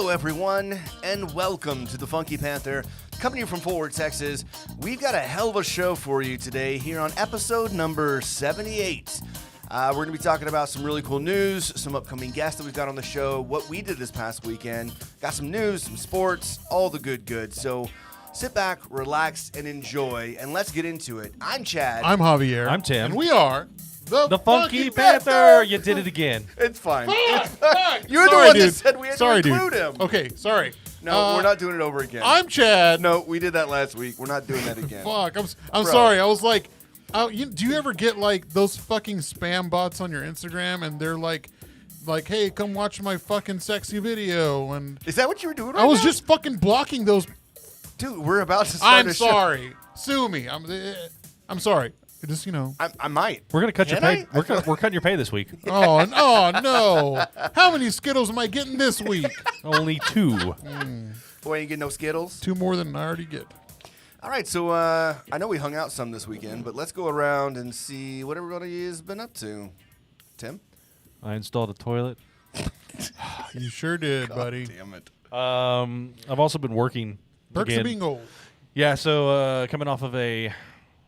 Hello, everyone, and welcome to the Funky Panther, coming to you from Forward, Texas. We've got a hell of a show for you today here on episode number 78. We're going to be talking about some really cool news, some upcoming guests that we've got on the show, what we did this past weekend, got some news, some sports, all the good. So sit back, relax, and enjoy, and let's get into it. I'm Chad. I'm Javier. I'm Tim. And we are the Funky Panther. You did it again. It's fine. Fuck. You're Sorry, the one dude. that said we had Sorry, to include dude. him. Okay, sorry. No, we're not doing it over again. I'm Chad. No, we did that last week. We're not doing that again. Fuck. I'm Bro. sorry. I was like, do you ever get like those fucking spam bots on your Instagram and they're like, hey, come watch my fucking sexy video? And Is that what you were doing right I was now? just fucking blocking those. Dude, we're about to start I'm a show. sorry. Sue me. I'm sorry. Just, I might. We're gonna cut your Can pay. I? We're cutting your pay this week. Oh no. How many Skittles am I getting this week? Only 2. Boy, ain't getting no Skittles. 2 more than I already get. All right, so I know we hung out some this weekend, but let's go around and see what everybody has been up to. Tim? I installed a toilet. You sure did, buddy. Damn it. I've also been working. Perks again. of being old. Yeah. So coming off of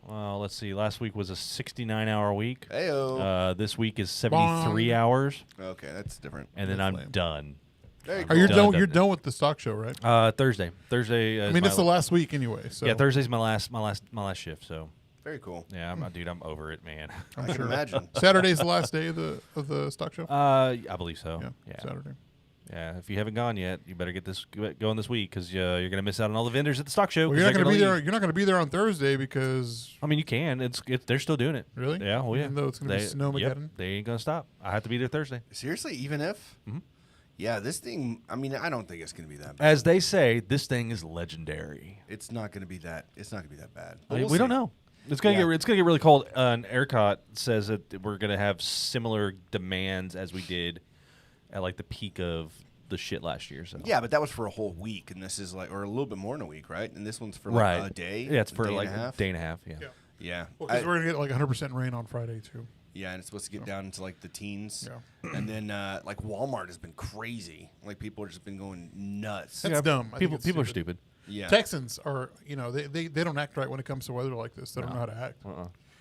let's see. Last week was a 69-hour week. Heyo. This week is 73 hours, Okay, that's different. and then That's I'm lame. done. Very Are cool. you Done, done? done, You're done. done with the stock show, right? Thursday. Thursday. I mean, it's the last week anyway. So Yeah, Thursday's my last shift. So Very cool. yeah, dude, I'm over it, man. I can imagine. Saturday's the last day of the stock show. I believe so. Yeah. Saturday. Yeah, if you haven't gone yet, you better get going this week because you're gonna miss out on all the vendors at the stock show. Well, 'cause you're not they're going to be gonna there. leave. You're not going to be there on Thursday because I mean, you can. They're still doing it. really, Yeah. Oh yeah. Even though it's going to be Snowmageddon. Yep, they ain't gonna stop. I have to be there Thursday. Seriously, even if? Mhm. Yeah, this thing, I mean, I don't think it's going to be that bad. As they say, this thing is legendary. It's not going to be that bad. But I mean, we'll we don't see. know. It's gonna Yeah. it's gonna get really cold. And ERCOT says that we're gonna have similar demands as we did at like the peak of the shit last year. So Yeah, but that was for a whole week, and this is like, or a little bit more than a week, right? And this one's for like a day? Yeah, it's a for day like and a half? a day and a half. Yeah. Yeah. Well, because we're going to get like 100% rain on Friday too. Yeah, and it's supposed to get down into like the teens. Yeah. And then like Walmart has been crazy. Like people have just been going nuts. That's Yeah, dumb. I think People it's are stupid. Yeah. Texans are, they don't act right when it comes to weather like this. They don't know how to act.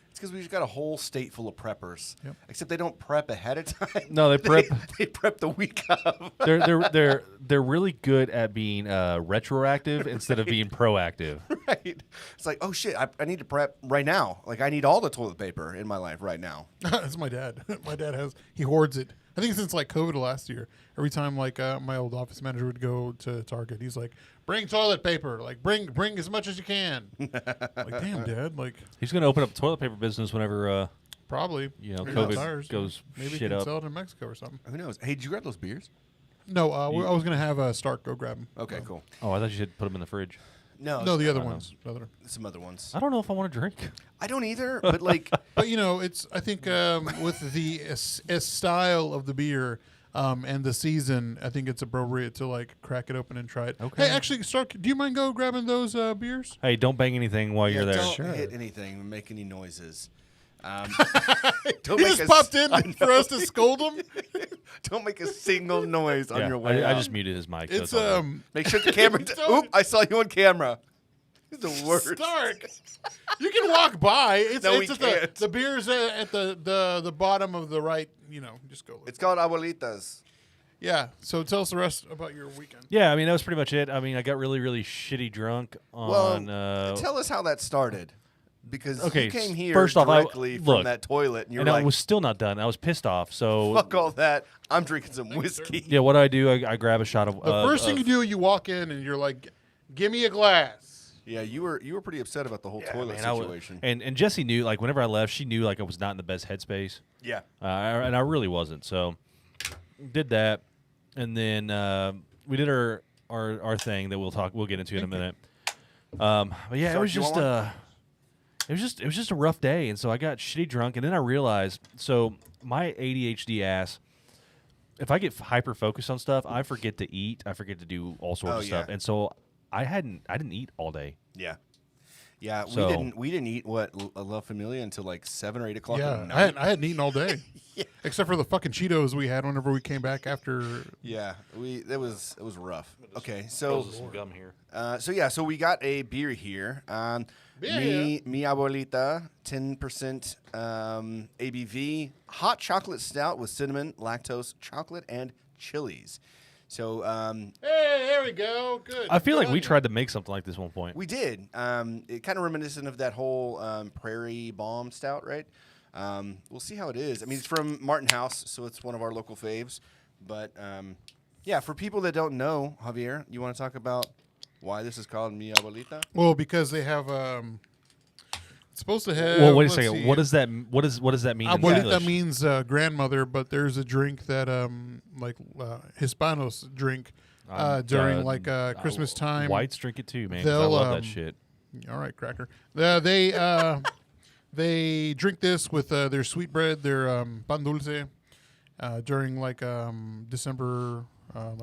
It's because we've got a whole state full of preppers. Yep. Except they don't prep ahead of time. No, they prep. They prep the week of. They're really good at being retroactive instead of being proactive. Right. It's like, oh shit, I need to prep right now. Like I need all the toilet paper in my life right now. That's my dad. My dad he hoards it. I think since like COVID last year, every time like my old office manager would go to Target, he's like, "Bring toilet paper. Like bring as much as you can." Like, damn, Dad. Like He's gonna open up a toilet paper business whenever probably you know Maybe not COVID tires. goes Maybe he shit can up. sell it in Mexico or something. Who knows? Hey, did you grab those beers? No, I was gonna have Stark go grab them. Okay, cool. Oh, I thought you should put them in the fridge. No, No, the other I know. ones. The other. some other ones. I don't know if I want to drink. I don't either, but like, But it's I think with the style of the beer and the season, I think it's appropriate to like crack it open and try it. Okay. Hey, actually, Stark, do you mind go grabbing those beers? Hey, don't bang anything while yeah, you're there. don't hit anything or make any noises. Don't He make just popped in for us to scold him. Don't make a single noise on Yeah, your way I out. just muted his mic. so It's all good. Make sure the camera. Don't- Oop! I saw you on camera. He's the worst. Stark. You can walk by. It's No, we just can't. the beer's at the bottom of the right. Just go. Look. It's called Abuelitas. Yeah. So tell us the rest about your weekend. Yeah, I mean that was pretty much it. I mean I got really really shitty drunk on. Tell us how that started. Because Okay, you came here first off, directly from look, that toilet, and you're and like, I was still not done. I was pissed off. So fuck all that. I'm drinking some whiskey. yeah, what do? I grab a shot of. The first thing you do, you walk in and you're like, "Give me a glass." Yeah, you were pretty upset about the whole toilet Man, I was- situation. and Jessie knew, like, whenever I left, she knew, like, I was not in the best headspace. Yeah. And I really wasn't. So, did that. And then we did our thing that we'll get into in a minute. But yeah, Sorry, it was do you just want it was just a rough day. And so I got shitty drunk. And then I realized, so my ADHD ass, if I get hyper focused on stuff, I forget to eat. I forget to do all sorts of stuff. yeah. And so I didn't eat all day. Yeah. Yeah, So- we didn't eat La Familia until like 7 or 8 o'clock. Yeah, at night. I hadn't eaten all day, except for the fucking Cheetos we had whenever we came back after. Yeah, it was rough. Okay, So so some gum here. so we got a beer here. Mi abuelita, 10% ABV, hot chocolate stout with cinnamon, lactose, chocolate, and chilies. So Hey, there we go. Good. I feel like Good we on you. tried to make something like this one point. we did. It kind of reminiscent of that whole Prairie Bomb stout, right? We'll see how it is. I mean, it's from Martin House, so it's one of our local faves. But yeah, for people that don't know, Javier, you want to talk about why this is called Mi Abuelita? Well, because they have. It's supposed to have. Well, wait a let's second. see, What does that mean? in Abuelita English? means grandmother, but there's a drink that Hispanos drink during Christmas time. Whites drink it too, man. 'Cause I They'll, love that shit. All right, cracker. They drink this with their sweetbread, their pan dulce, during December,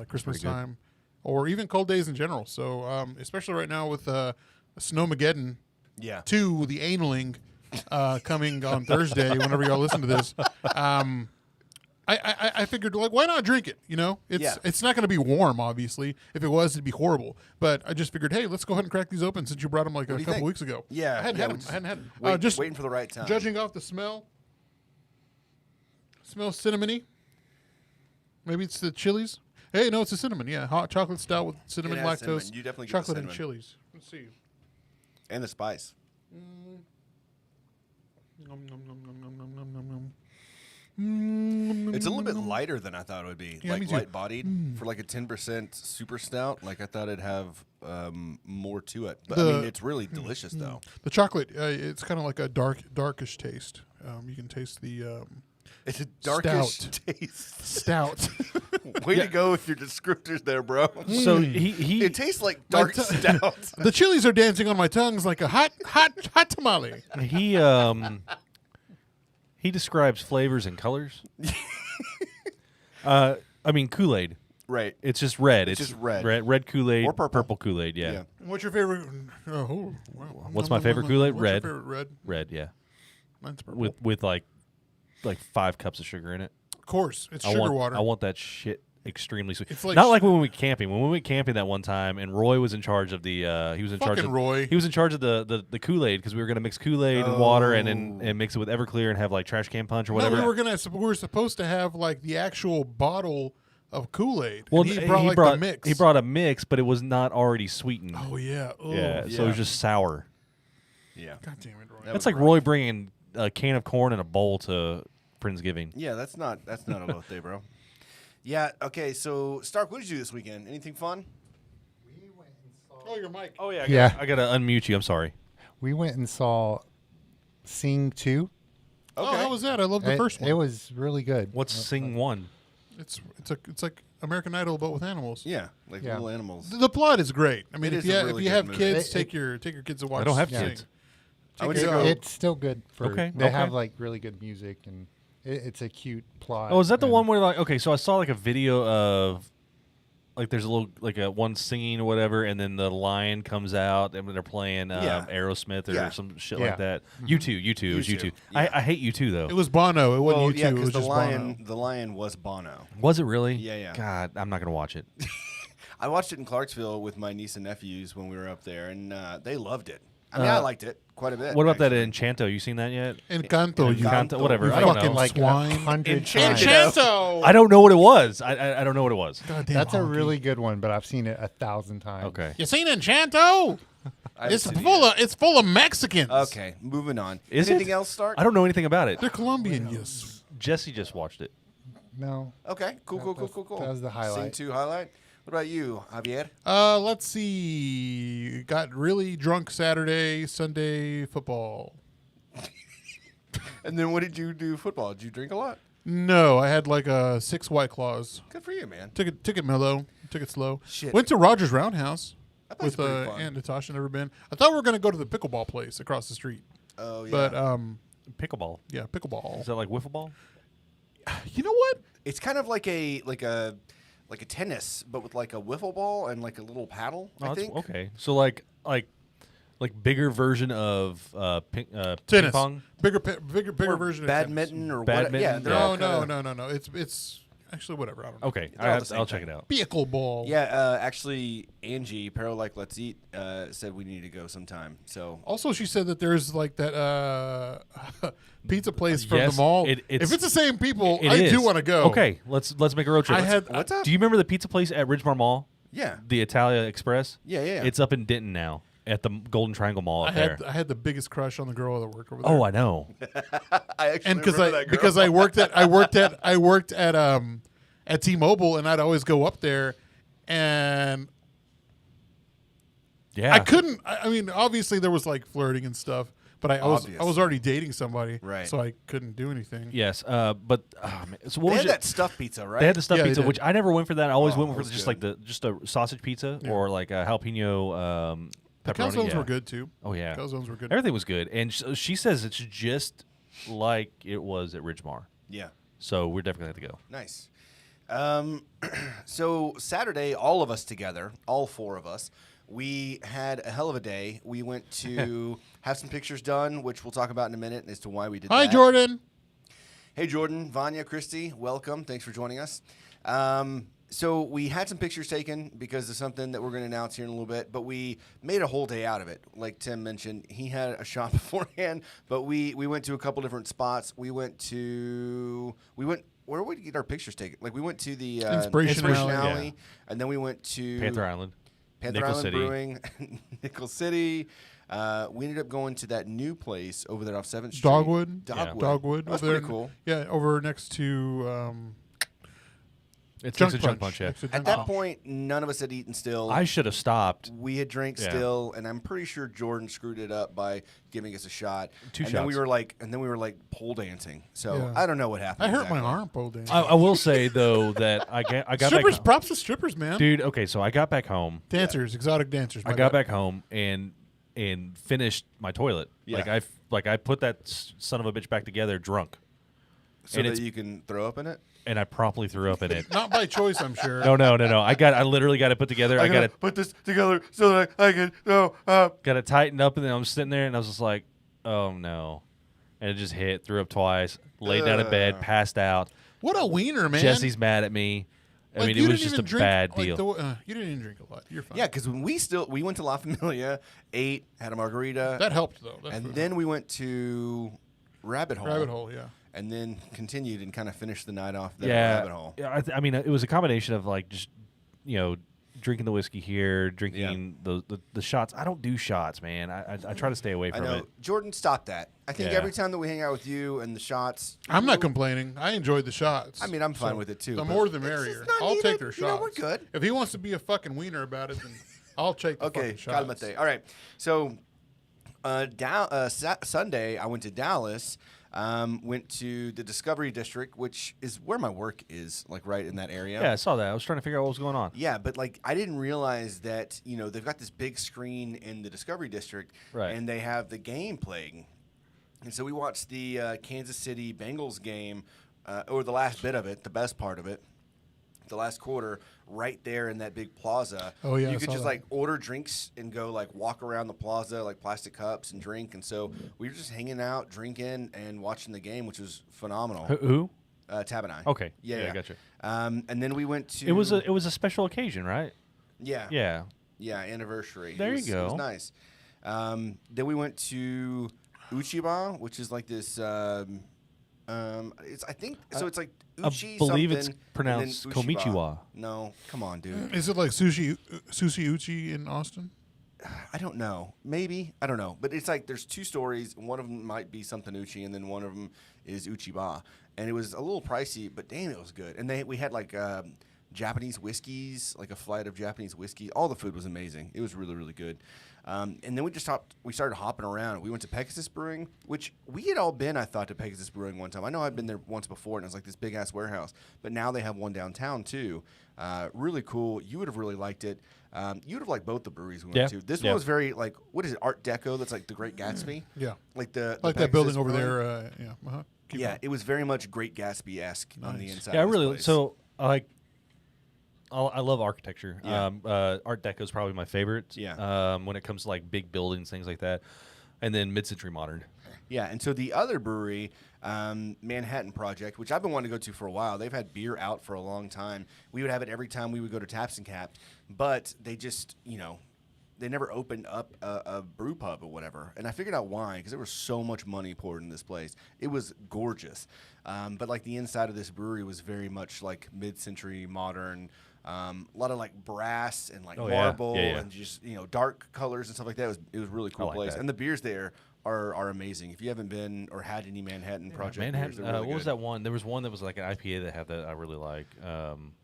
Christmas pretty good. time, or even cold days in general. So especially right now with Snowmageddon Yeah. 2, the analing, coming on Thursday. Whenever y'all listen to this, I figured why not drink it? You know, it's not going to be warm. Obviously, if it was, it'd be horrible. But I just figured, hey, let's go ahead and crack these open since you brought them do a you couple think? weeks ago. Yeah, I hadn't yeah, had we them. I hadn't had them. Wait, waiting for the right time. Judging off the smell, smells cinnamony. Maybe it's the chilies. Hey, no, it's the cinnamon. Yeah, hot chocolate stout with cinnamon, It has lactose, cinnamon. You definitely get the chocolate, and cinnamon. chilies. Let's see. And the spice. Nom, nom, nom, nom, nom, nom, nom, nom, nom. Mm, It's a little bit lighter than I thought it would be. Yeah, me Like too. light bodied for like a 10% super stout. Like I thought it'd have more to it. But I The- mean, it's really delicious though. The chocolate, it's kind of like a darkish taste. You can taste the It's a darkish Stout. taste. stout. Way to go with your descriptors there, bro. So he It tastes like dark My stout. The chilies are dancing on my tongues like a hot tamale. he describes flavors and colors. I mean Kool-Aid. Right. It's just red. It's just red. Red Kool-Aid Or purple. Kool-Aid. Yeah. Yeah. What's your favorite? Oh, wow. What's my favorite Kool-Aid? What's Red. Your favorite red. Red. Yeah. Mine's purple. With like 5 cups of sugar in it. Of course, it's I sugar want water. I want that shit extremely sweet. It's like not like when we went camping. When we went camping that one time, and Roy was in charge of the. He was in charge Fucking of Roy. He was in charge of the Kool-Aid because we were gonna mix Kool-Aid and water and mix it with Everclear and have like trash can punch or No, whatever. we were supposed to have like the actual bottle of Kool-Aid. well, and he brought the mix. He brought a mix, but it was not already sweetened. Oh yeah. Oh. yeah, so it Yeah. was just sour. Yeah. God damn it, Roy. That That's was like Roy bringing a can of corn and a bowl to Friendsgiving. Yeah, that's not a low day, bro. Yeah, okay, so Stark, what did you do this weekend? Anything fun? Oh, your mic. Oh yeah, Yeah. I gotta unmute you. I'm sorry. We went and saw Sing 2. Oh, how was that? I love the It- first one. It was really good. What's Sing One? It's like American Idol but with animals. Yeah, like Yeah. little animals. The plot is great. I mean, It if is you a if really you good have movie. kids, It- take your kids to watch. I don't have Sing. kids. I went Take to your- go- It's still good for. Okay, They okay. have like really good music and it's a cute plot. Oh, is that the and- one where like okay? So I saw like a video of like there's a little like a one singing or whatever, and then the lion comes out and they're playing Yeah. Aerosmith or Yeah. some shit Yeah. like that. You too. It was U2, you two. yeah. I hate you too though. It was Bono. It wasn't Well, you yeah, two. It because was the just lion, Bono. the lion was Bono. Was it really? Yeah, yeah. God, I'm not gonna watch it. I watched it in Clarksville with my niece and nephews when we were up there, and they loved it. I mean, I liked it quite a bit. What about that actually. Enchanto? You seen that yet? Encanto. You Encanto, whatever. you I don't fucking know. like swine. 100 Enchanted. times. Enchanto. I don't know what it was. I don't know what it was. Goddamn That's a honky. really good one, but I've seen it 1,000 times. Okay. You seen Enchanto? I haven't It's seen it full yet. of it's full of Mexicans. Okay, moving on. Is Anything it? else, Stark? I don't know anything about it. They're Colombian. Yes. Jesse just watched it. No. Okay, cool. That was the highlight. Scene 2 highlight. What about you, Javier? Let's see. Got really drunk Saturday, Sunday football. And then what did you do football? Did you drink a lot? No, I had like 6 White Claws. Good for you, man. Took it mellow. Took it slow. Shit. Went to Rogers Roundhouse That place with is pretty fun. Aunt Natasha. Never been. I thought we were gonna go to the pickleball place across the street, Oh, yeah. but Pickleball. yeah, pickleball. Is that like wiffle ball? You know what? It's kind of like a tennis, but with like a wiffle ball and like a little paddle, Oh, I that's- think. Okay. So like like bigger version of ping Tennis. pong. Bigger Or version badminton of or Badminton, what? Yeah, they're all No. It's actually whatever. I don't know. Okay, They're all the same I'll check thing. it out. Vehicle ball. Yeah, actually, Angie, Pero Like Let's Eat, said we need to go sometime. So Also, she said that there's like that pizza place from Yes, the mall. it's- If it's the same people, It I is. do want to go. Okay, let's make a road trip. I had- what's up? Do you remember the pizza place at Ridgemar Mall? Yeah. The Italia Express. Yeah. It's up in Denton now at the Golden Triangle Mall up there. I had the biggest crush on the girl that worked over there. Oh, I know. I actually and remember that girl. because I worked at T-Mobile, and I'd always go up there, and Yeah. I couldn't. I mean, obviously there was like flirting and stuff, but I was Obvious. already dating somebody, Right. So I couldn't do anything. Yes, but man, so what they was had it? that stuffed pizza, right? They had the stuffed Yeah, they pizza, did. which I never went for that. I always Oh, went it for was just good. like just a sausage pizza or like a jalapeno The pepperoni. calzones Yeah. were good too. Oh yeah, Calzones were good. everything was good, and she says it's just like it was at Ridgemar. Yeah. So we're definitely going to go. Nice. So Saturday, all of us together, all four of us, we had a hell of a day. We went to have some pictures done, which we'll talk about in a minute as to why we did Hi, that. Jordan. Hey, Jordan, Vanya, Christy, welcome. Thanks for joining us. So we had some pictures taken because of something that we're going to announce here in a little bit, but we made a whole day out of it. Like Tim mentioned, he had a shot beforehand, but we went to a couple different spots. We went where would we get our pictures taken? Like we went to the Inspiration Alley, Alley. Yeah. and then we went to Panther Island, Panther Nickel Island City. Brewing, Nickel City. We ended up going to that new place over there off 7th Street. Dogwood. Dogwood. Dogwood. That's over there. pretty cool. Yeah, over next to it's Junk a Punch. junk punch. Yeah. Next to At Junk that Punch. point, none of us had eaten still. I should have stopped. We had drank Yeah. still, and I'm pretty sure Jordan screwed it up by giving us a shot. Two and Then we shots. were like pole dancing. So Yeah. I don't know what happened. I hurt exactly. my arm pole dancing. I will say though that I got strippers, back, props to strippers, man. dude. Okay, so I got back home. Dancers, exotic dancers. I got back home and finished my toilet. Yeah. Like I put that son of a bitch back together drunk, So And that it's- you can throw up in it. and I promptly threw up in it. Not by choice, I'm sure. No. I literally got it put together. I got it put this together so that I can throw up. got it tightened up, and then I'm sitting there, and I was just like, oh no, and it just hit. Threw up twice. Laid down in bed, passed out. What a wiener, man. Jesse's mad at me. I Like, mean, you it was didn't just a even drink, bad like, deal. you didn't even drink a lot. You're fine. Yeah, because when we went to La Familia, ate, had a margarita, That helped, though. That and food then we went to Rabbit helped. Hole. Rabbit hole, yeah. And then continued and kind of finished the night off there Yeah, at Rabbit Hole. yeah. I mean, it was a combination of like just drinking the whiskey here, drinking the shots. I don't do shots, man. I try to stay away I from know. it. Jordan, stop that. I think Yeah. every time that we hang out with you and the shots. I'm not complaining. I enjoyed the shots. I mean, I'm fine with it, too, The but more the it's just merrier. not I'll needed. take their shots. You know, we're good. If he wants to be a fucking wiener about it, then I'll take the Okay, fucking shots. calmate. All right. So, Sunday, I went to Dallas. Went to the Discovery District, which is where my work is, like right in that area. Yeah, I saw that. I was trying to figure out what was going on. Yeah, but like I didn't realize that they've got this big screen in the Discovery District, Right. and they have the game playing, and so we watched the Kansas City Bengals game, or the last bit of it, the best part of it, the last quarter, right there in that big plaza. Oh, yeah, I you could saw just that. like order drinks and go like walk around the plaza, like plastic cups and drink, and so we were just hanging out, drinking, and watching the game, which was phenomenal. Who? Tab and I. Okay. Yeah, Yeah, gotcha. And then we went to. It was a special occasion, right? Yeah. Yeah. Yeah, anniversary. There you It go. was nice. Then we went to Uchiba, which is like this. It's I think so. It's like Uchi. I believe it's something, and pronounced then Uchiba. Komichiwa. No, come on, dude. Is it like sushi uchi in Austin? I don't know. Maybe I don't know. But it's like there's two stories. One of them might be something Uchi, and then one of them is Uchiba. And it was a little pricey, but damn, it was good. And we had like Japanese whiskeys, like a flight of Japanese whiskey. All the food was amazing. It was really, really good. And then we started hopping around. We went to Pegasus Brewing, which we had all been, I thought, to Pegasus Brewing one time. I know I'd been there once before, and it was like this big-ass warehouse. But now they have one downtown, too. Really cool. You would have really liked it. You would have liked both the breweries we went to. This one was very, like, what is it, Art Deco? That's like the Great Gatsby? Yeah. Like the Like Pegasus that building over Brewing? there. Yeah. Uh-huh. Keep Yeah, going. it was very much Great Gatsby-esque on the Nice. inside. Yeah, I of this really. place. So I I love architecture. Yeah. Art Deco is probably my favorite. Yeah. When it comes to like big buildings, things like that, and then mid-century modern. Yeah, and so the other brewery, Manhattan Project, which I've been wanting to go to for a while, they've had beer out for a long time. We would have it every time we would go to Taps and Cap, but they just, they never opened up a brew pub or whatever. And I figured out why, because there was so much money poured in this place. It was gorgeous. But like the inside of this brewery was very much like mid-century modern, a lot of like brass and like marble and just, dark colors and stuff like that. It was a really cool like place. that. And the beers there are amazing. If you haven't been or had any Manhattan Project beers, they're really what was good. that one? There was one that was like an IPA that had that I really like.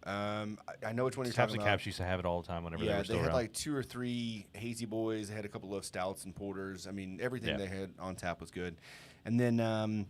I know which one you're Taps talking and about. Caps used to have it all the time whenever they Yeah, were they still had around. like 2 or 3 hazy boys. They had a couple of stouts and porters. I mean, everything they had on tap was good. And then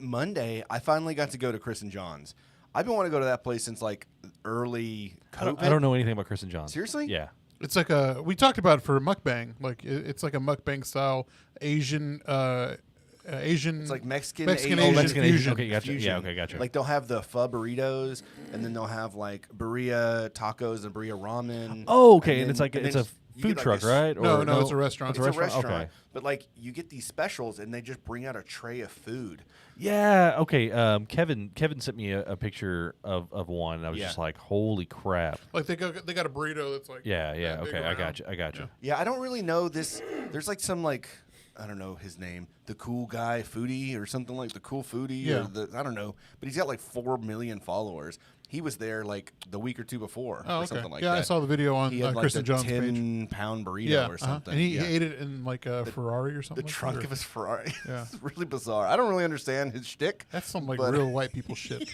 Monday, I finally got to go to Chris and John's. I've been wanting to go to that place since like early COVID. I don't know anything about Chris and John. Seriously? Yeah. It's like we talked about it for mukbang. Like it's like a mukbang style Asian. It's like Mexican Mexican Asian Asian fusion. Okay, gotcha. fusion. Yeah, okay, gotcha. Like they'll have the pho burritos, and then they'll have like birria tacos and birria ramen. Oh, okay, and then- it's like and it's then a you food get, like, truck, this- right? No, it's a restaurant. It's a restaurant. Okay. But like you get these specials, and they just bring out a tray of food. Yeah. Okay. Kevin sent me a picture of one, and I was Yeah. just like, "Holy crap!" Like they got a burrito that's like Yeah. Yeah. that big Okay. I around. got you. I got you. Yeah, I don't really know this. There's like some like I don't know his name, the cool guy foodie or something like the cool foodie. Yeah. Or the I don't know, but he's got like 4 million followers. He was there like the week or two before Oh, or okay. something like yeah, that. I saw the video on He had like Chris the and John's page. 10-pound burrito Yeah, or something. and he Yeah. ate it in like a Ferrari or something. The like trunk that, or- of his Ferrari. Yeah. It's really bizarre. I don't really understand his shtick. That's some like but- real white people shit.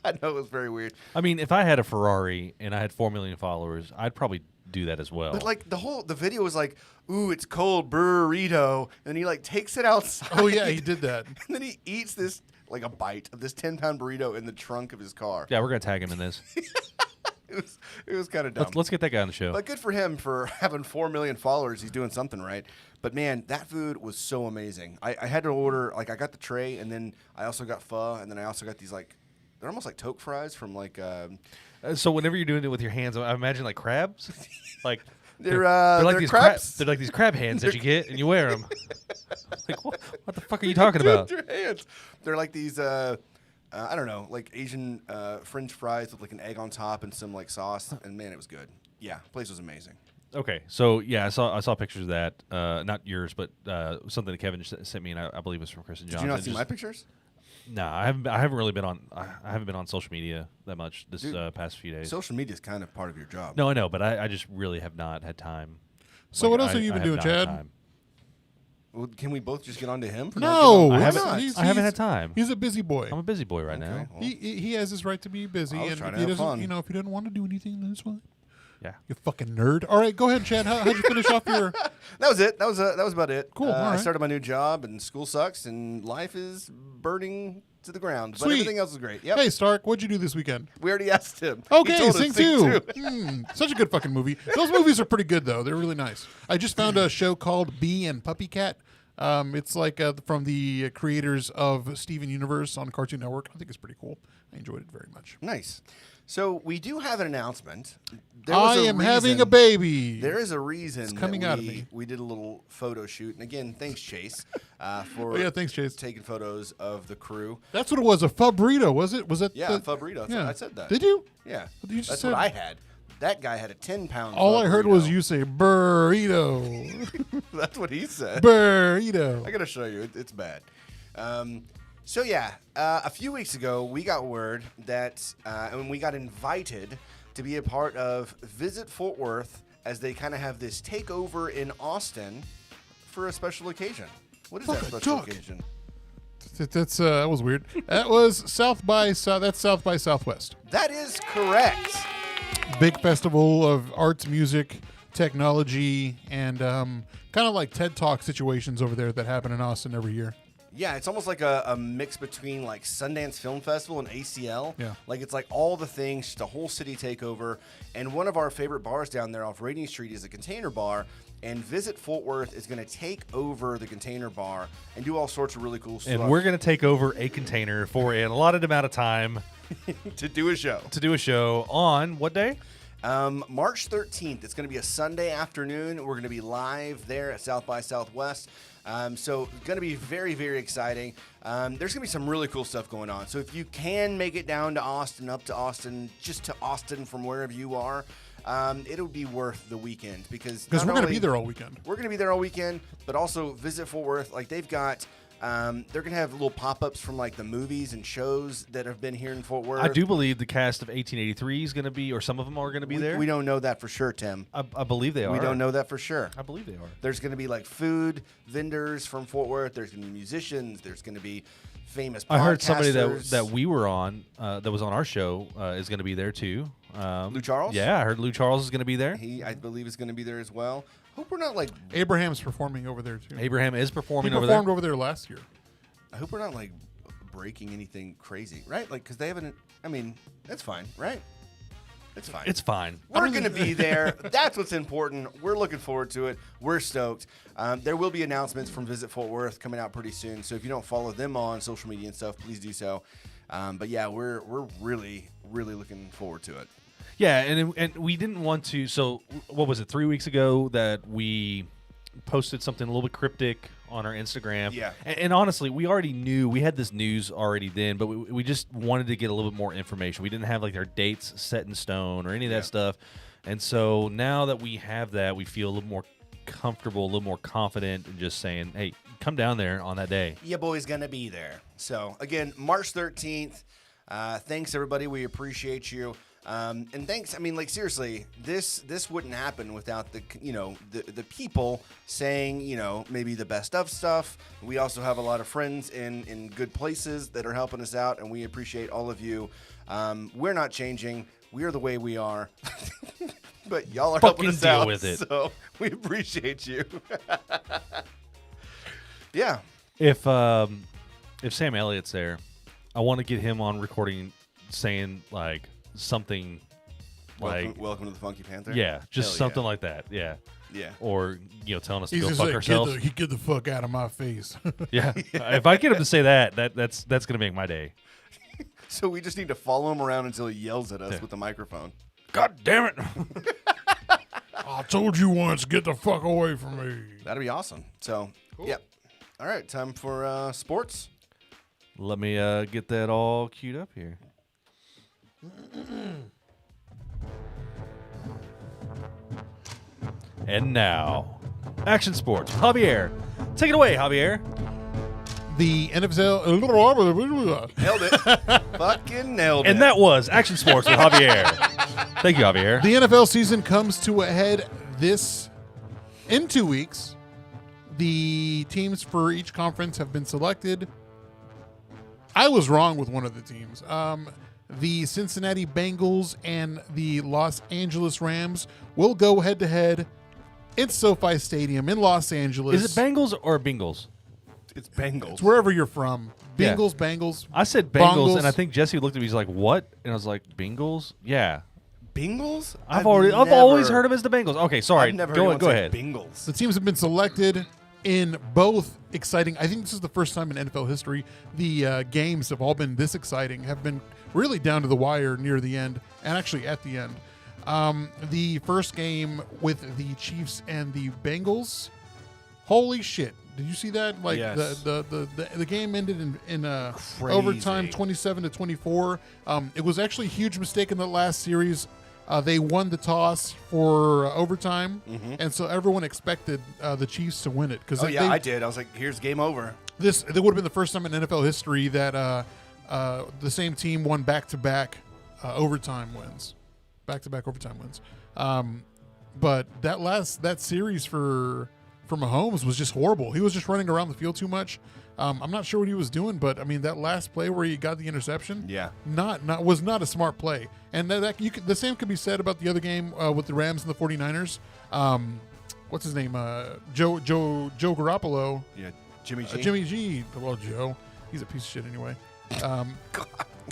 I know it was very weird. I mean, if I had a Ferrari and I had 4 million followers, I'd probably do that as well. But like the video was like, ooh, it's cold burrito, and he like takes it outside. Oh yeah, he did that. And then he eats this like a bite of this 10-pound burrito in the trunk of his car. yeah, we're gonna tag him in this. It was kind of dumb. Let's get that guy on the show. But good for him for having 4 million followers. He's doing something right. But man, that food was so amazing. I had to order like I got the tray, and then I also got pho, and then I also got these like they're almost like toke fries from like So whenever you're doing it with your hands, I imagine like crabs, like they're like they're these crabs. they're like these crab hands that you get and you wear them. Like what the fuck are you talking about? Your hands. They're like these I don't know, like Asian French fries with like an egg on top and some like sauce, and man, it was good. Yeah, place was amazing. Okay, so yeah, I saw pictures of that. Not yours, but something that Kevin sent me, and I believe it was from Chris and John. Did you not see my pictures? No, I haven't really been on. I haven't been on social media that much this Dude, past few days. Social media is kind of part of your job. No, I know, but I just really have not had time. So what else have you been I doing, not had Chad? time. Well, can we both just get on to him? For No, not I getting on? haven't- Why he's- not? I haven't he's- had time. He's a busy boy. I'm a busy boy right Okay, now. well, He has his right to be busy, I was and trying if to he have doesn't, fun. if he doesn't want to do anything, then it's fine. Yeah. You fucking nerd. All right, go ahead, Chad. How'd you finish off your? That was it. That was about it. Cool, all I right. started my new job, and school sucks, and life is burning to the ground. But Sweet. everything else is great. Yep. Hey, Stark, what'd you do this weekend? We already asked him. He Okay, told us Sing Sing 2. Such a good fucking movie. Those movies are pretty good, though. They're really nice. I just found a show called Bee and Puppy Cat. It's like from the creators of Steven Universe on Cartoon Network. I think it's pretty cool. I enjoyed it very much. Nice. So we do have an announcement. I am having a baby. There is a reason coming that out of me. we did a little photo shoot. And again, thanks, Chase, for Oh, yeah, thanks, Chase. taking photos of the crew. That's what it was. A pub burrito, was it? Was it? Yeah, pho burrito. Yeah. I said that. Did you? Yeah. What you just That's said? what I had. That guy had a 10-pound All pho I heard was burrito. you say burrito. That's what he said. Burrito. I gotta show you. It's bad. So yeah, a few weeks ago we got word that, and we got invited to be a part of Visit Fort Worth as they kind of have this takeover in Austin for a special occasion. What is that Fuck a special duck. occasion? That was weird. That was That's South by Southwest. That is correct. Big festival of arts, music, technology, and kind of like TED Talk situations over there that happen in Austin every year. Yeah, it's almost like a mix between like Sundance Film Festival and ACL. Yeah. Like it's like all the things, just a whole city takeover. And one of our favorite bars down there off Rating Street is a Container Bar. And Visit Fort Worth is going to take over the Container Bar and do all sorts of really cool stuff. And we're going to take over a Container for an allotted amount of time to do a show. To do a show on what day? March 13th. It's going to be a Sunday afternoon. We're going to be live there at South by Southwest. So it's going to be very, very exciting. There's going to be some really cool stuff going on. So if you can make it down to Austin, up to Austin, just to Austin from wherever you are, it'll be worth the weekend because we're going to be there all weekend. We're going to be there all weekend, but also Visit Fort Worth. Like they've got, they're going to have little pop-ups from like the movies and shows that have been here in Fort Worth. I do believe the cast of 1883 is going to be, or some of them are going to be there. We don't know that for sure, Tim. I believe they are. We don't know that for sure. I believe they are. There's going to be like food vendors from Fort Worth. There's going to be musicians. There's going to be famous podcasters. I heard somebody that we were on, that was on our show, is going to be there too. Lou Charles? Yeah, I heard Lou Charles is going to be there. He, I believe, is going to be there as well. Hope we're not like... Abraham's performing over there too. Abraham is performing over there. He performed over there last year. I hope we're not like breaking anything crazy, right? Like, because they haven't... I mean, that's fine, right? It's fine. It's fine. We're going to be there. That's what's important. We're looking forward to it. We're stoked. There will be announcements from Visit Fort Worth coming out pretty soon. So if you don't follow them on social media and stuff, please do so. But yeah, we're really, really looking forward to it. Yeah, and we didn't want to. So what was it? 3 weeks ago that we posted something a little bit cryptic on our Instagram. Yeah. And honestly, we already knew, we had this news already then, but we just wanted to get a little bit more information. We didn't have like our dates set in stone or any of that stuff. And so now that we have that, we feel a little more comfortable, a little more confident in just saying, hey, come down there on that day. Your boy's going to be there. So again, March 13th. Thanks everybody. We appreciate you. And thanks. I mean, like seriously, this wouldn't happen without the people saying, maybe the best of stuff. We also have a lot of friends in good places that are helping us out, and we appreciate all of you. We're not changing. We are the way we are. But y'all are helping us out. With it. So we appreciate you. Yeah. If Sam Elliott's there, I want to get him on recording saying like something welcome to the Funky Panther. Yeah, just something like that. Yeah. Yeah. Or telling us to He's go just fuck like, ourselves. Get the fuck out of my face. Yeah. If I get him to say that's gonna make my day. So we just need to follow him around until he yells at us with the microphone. God damn it! I told you once, get the fuck away from me. That'd be awesome. So, Yep. All right, time for sports. Let me get that all queued up here. And now, action sports. Javier, take it away, Javier. The NFL Nailed it. Fucking nailed it. And that was action sports with Javier. Thank you, Javier. The NFL season comes to a head in 2 weeks. The teams for each conference have been selected. I was wrong with one of the teams. The Cincinnati Bengals and the Los Angeles Rams will go head-to-head in SoFi Stadium in Los Angeles. Is it Bengals or Bengals? It's Bengals. It's wherever you're from. Yeah. Bengals. I said Bengals, and I think Jesse looked at me. He's like, "What?" And I was like, "Bengals? Yeah." Bengals? I've always heard of as the Bengals. Okay, sorry. I've never go heard ahead. Bengals. The teams have been selected in both exciting. I think this is the first time in NFL history the games have all been this exciting. Have been really down to the wire near the end, and actually at the end. The first game with the Chiefs and the Bengals. Holy shit! Did you see that? Like yes. the game ended in overtime, 27-24. It was actually a huge mistake in the last series. They won the toss for overtime, and so everyone expected the Chiefs to win it. I did. I was like, "Here's game over." It would have been the first time in NFL history that the same team won back-to-back overtime wins. Back-to-back overtime wins. But that series for Mahomes was just horrible. He was just running around the field too much. I'm not sure what he was doing, but I mean that last play where he got the interception, was not a smart play. And the same could be said about the other game with the Rams and the 49ers. What's his name? Joe Garoppolo. Yeah, Jimmy G. Jimmy G. Well, Joe, he's a piece of shit anyway.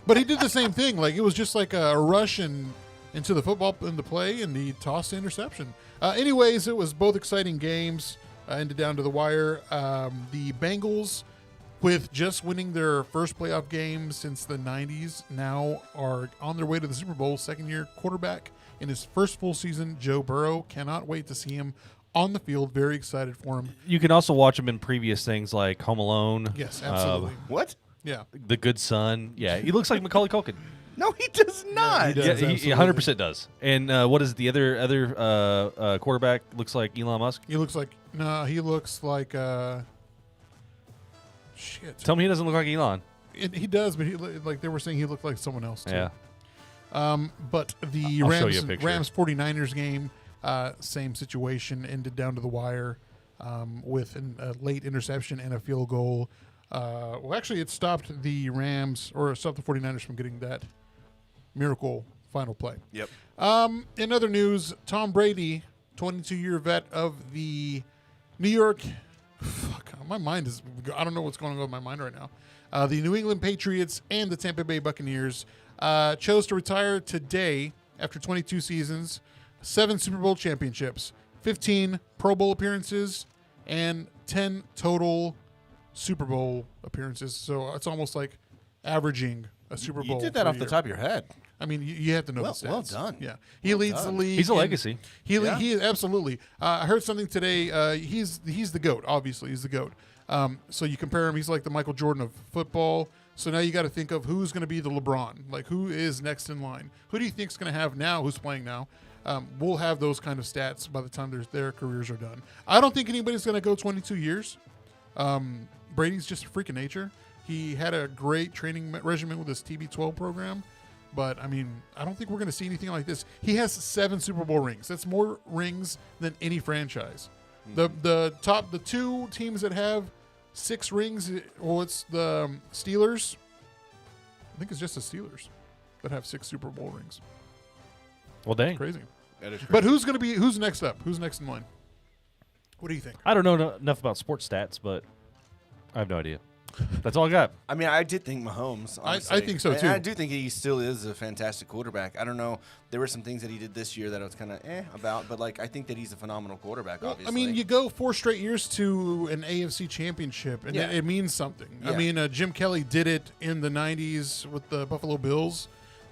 But he did the same thing. Like, it was just like a rush into the football in the play, and he tossed the interception. Anyways, it was both exciting games, ended down to the wire. The Bengals, with just winning their first playoff game since the 90s, now are on their way to the Super Bowl. Second-year quarterback in his first full season, Joe Burrow. Cannot wait to see him on the field. Very excited for him. You can also watch him in previous things like Home Alone. Yes, absolutely. What? Yeah. The Good Son. Yeah, he looks like Macaulay Culkin. No, he does not. he does. Yeah, he absolutely. 100% does. And what is the other quarterback? Looks like Elon Musk. He looks like he looks like shit. Tell me he doesn't look like Elon. He does, but like they were saying, he looked like someone else too. Yeah. But the I'll show you a picture. Rams 49ers game, same situation, ended down to the wire with a late interception and a field goal. Well, actually, it stopped the Rams, or stopped the 49ers from getting that miracle final play. Yep. In other news, Tom Brady, 22-year vet of the New York... Fuck, my mind is... I don't know what's going on with my mind right now. The New England Patriots and the Tampa Bay Buccaneers chose to retire today after 22 seasons, 7 Super Bowl championships, 15 Pro Bowl appearances, and 10 total Super Bowl appearances. So it's almost like averaging a Super Bowl. You did that per off the year. top of your head. I mean, you have to know the stats. Well done. Yeah, he leads done. the league. He's a in- legacy. He absolutely. I heard something today. He's the GOAT. Obviously, he's the GOAT. So you compare him. He's like the Michael Jordan of football. So now you got to think of who's going to be the LeBron. Like, who is next in line? Who do you think's going to have now? Who's playing now? We'll have those kind of stats by the time their careers are done. I don't think anybody's going to go 22 years. Brady's just a freak of nature. He had a great training regimen with his TB12 program. But, I mean, I don't think we're going to see anything like this. He has 7 Super Bowl rings. That's more rings than any franchise. The two teams that have 6 rings, well, it's the Steelers. I think it's just the Steelers that have 6 Super Bowl rings. Well, dang. Crazy. That is But who's next up? Who's next in line? What do you think? I don't know enough about sports stats, but I have no idea. That's all I got. I mean, I did think Mahomes. I Honestly. think so, And too. I do think he still is a fantastic quarterback. I don't know. There were some things that he did this year that I was kind of about, but like I think that he's a phenomenal quarterback. Well, obviously, I mean, you go 4 straight years to an AFC championship, and Yeah. it means something. I Yeah. mean, Jim Kelly did it in the 90s with the Buffalo Bills.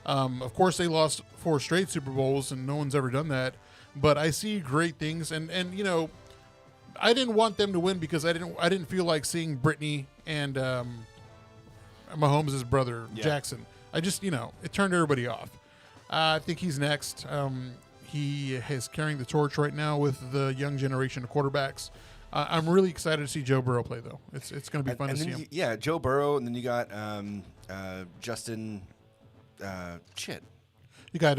Of course, they lost 4 straight Super Bowls, and no one's ever done that. But I see great things, and you know, I didn't want them to win because I didn't feel like seeing Brittany and Mahomes' brother Jackson. I just, it turned everybody off. I think he's next. He is carrying the torch right now with the young generation of quarterbacks. I'm really excited to see Joe Burrow play, though. It's going to be fun to see him. Yeah, Joe Burrow, and then you got Justin. Shit. You got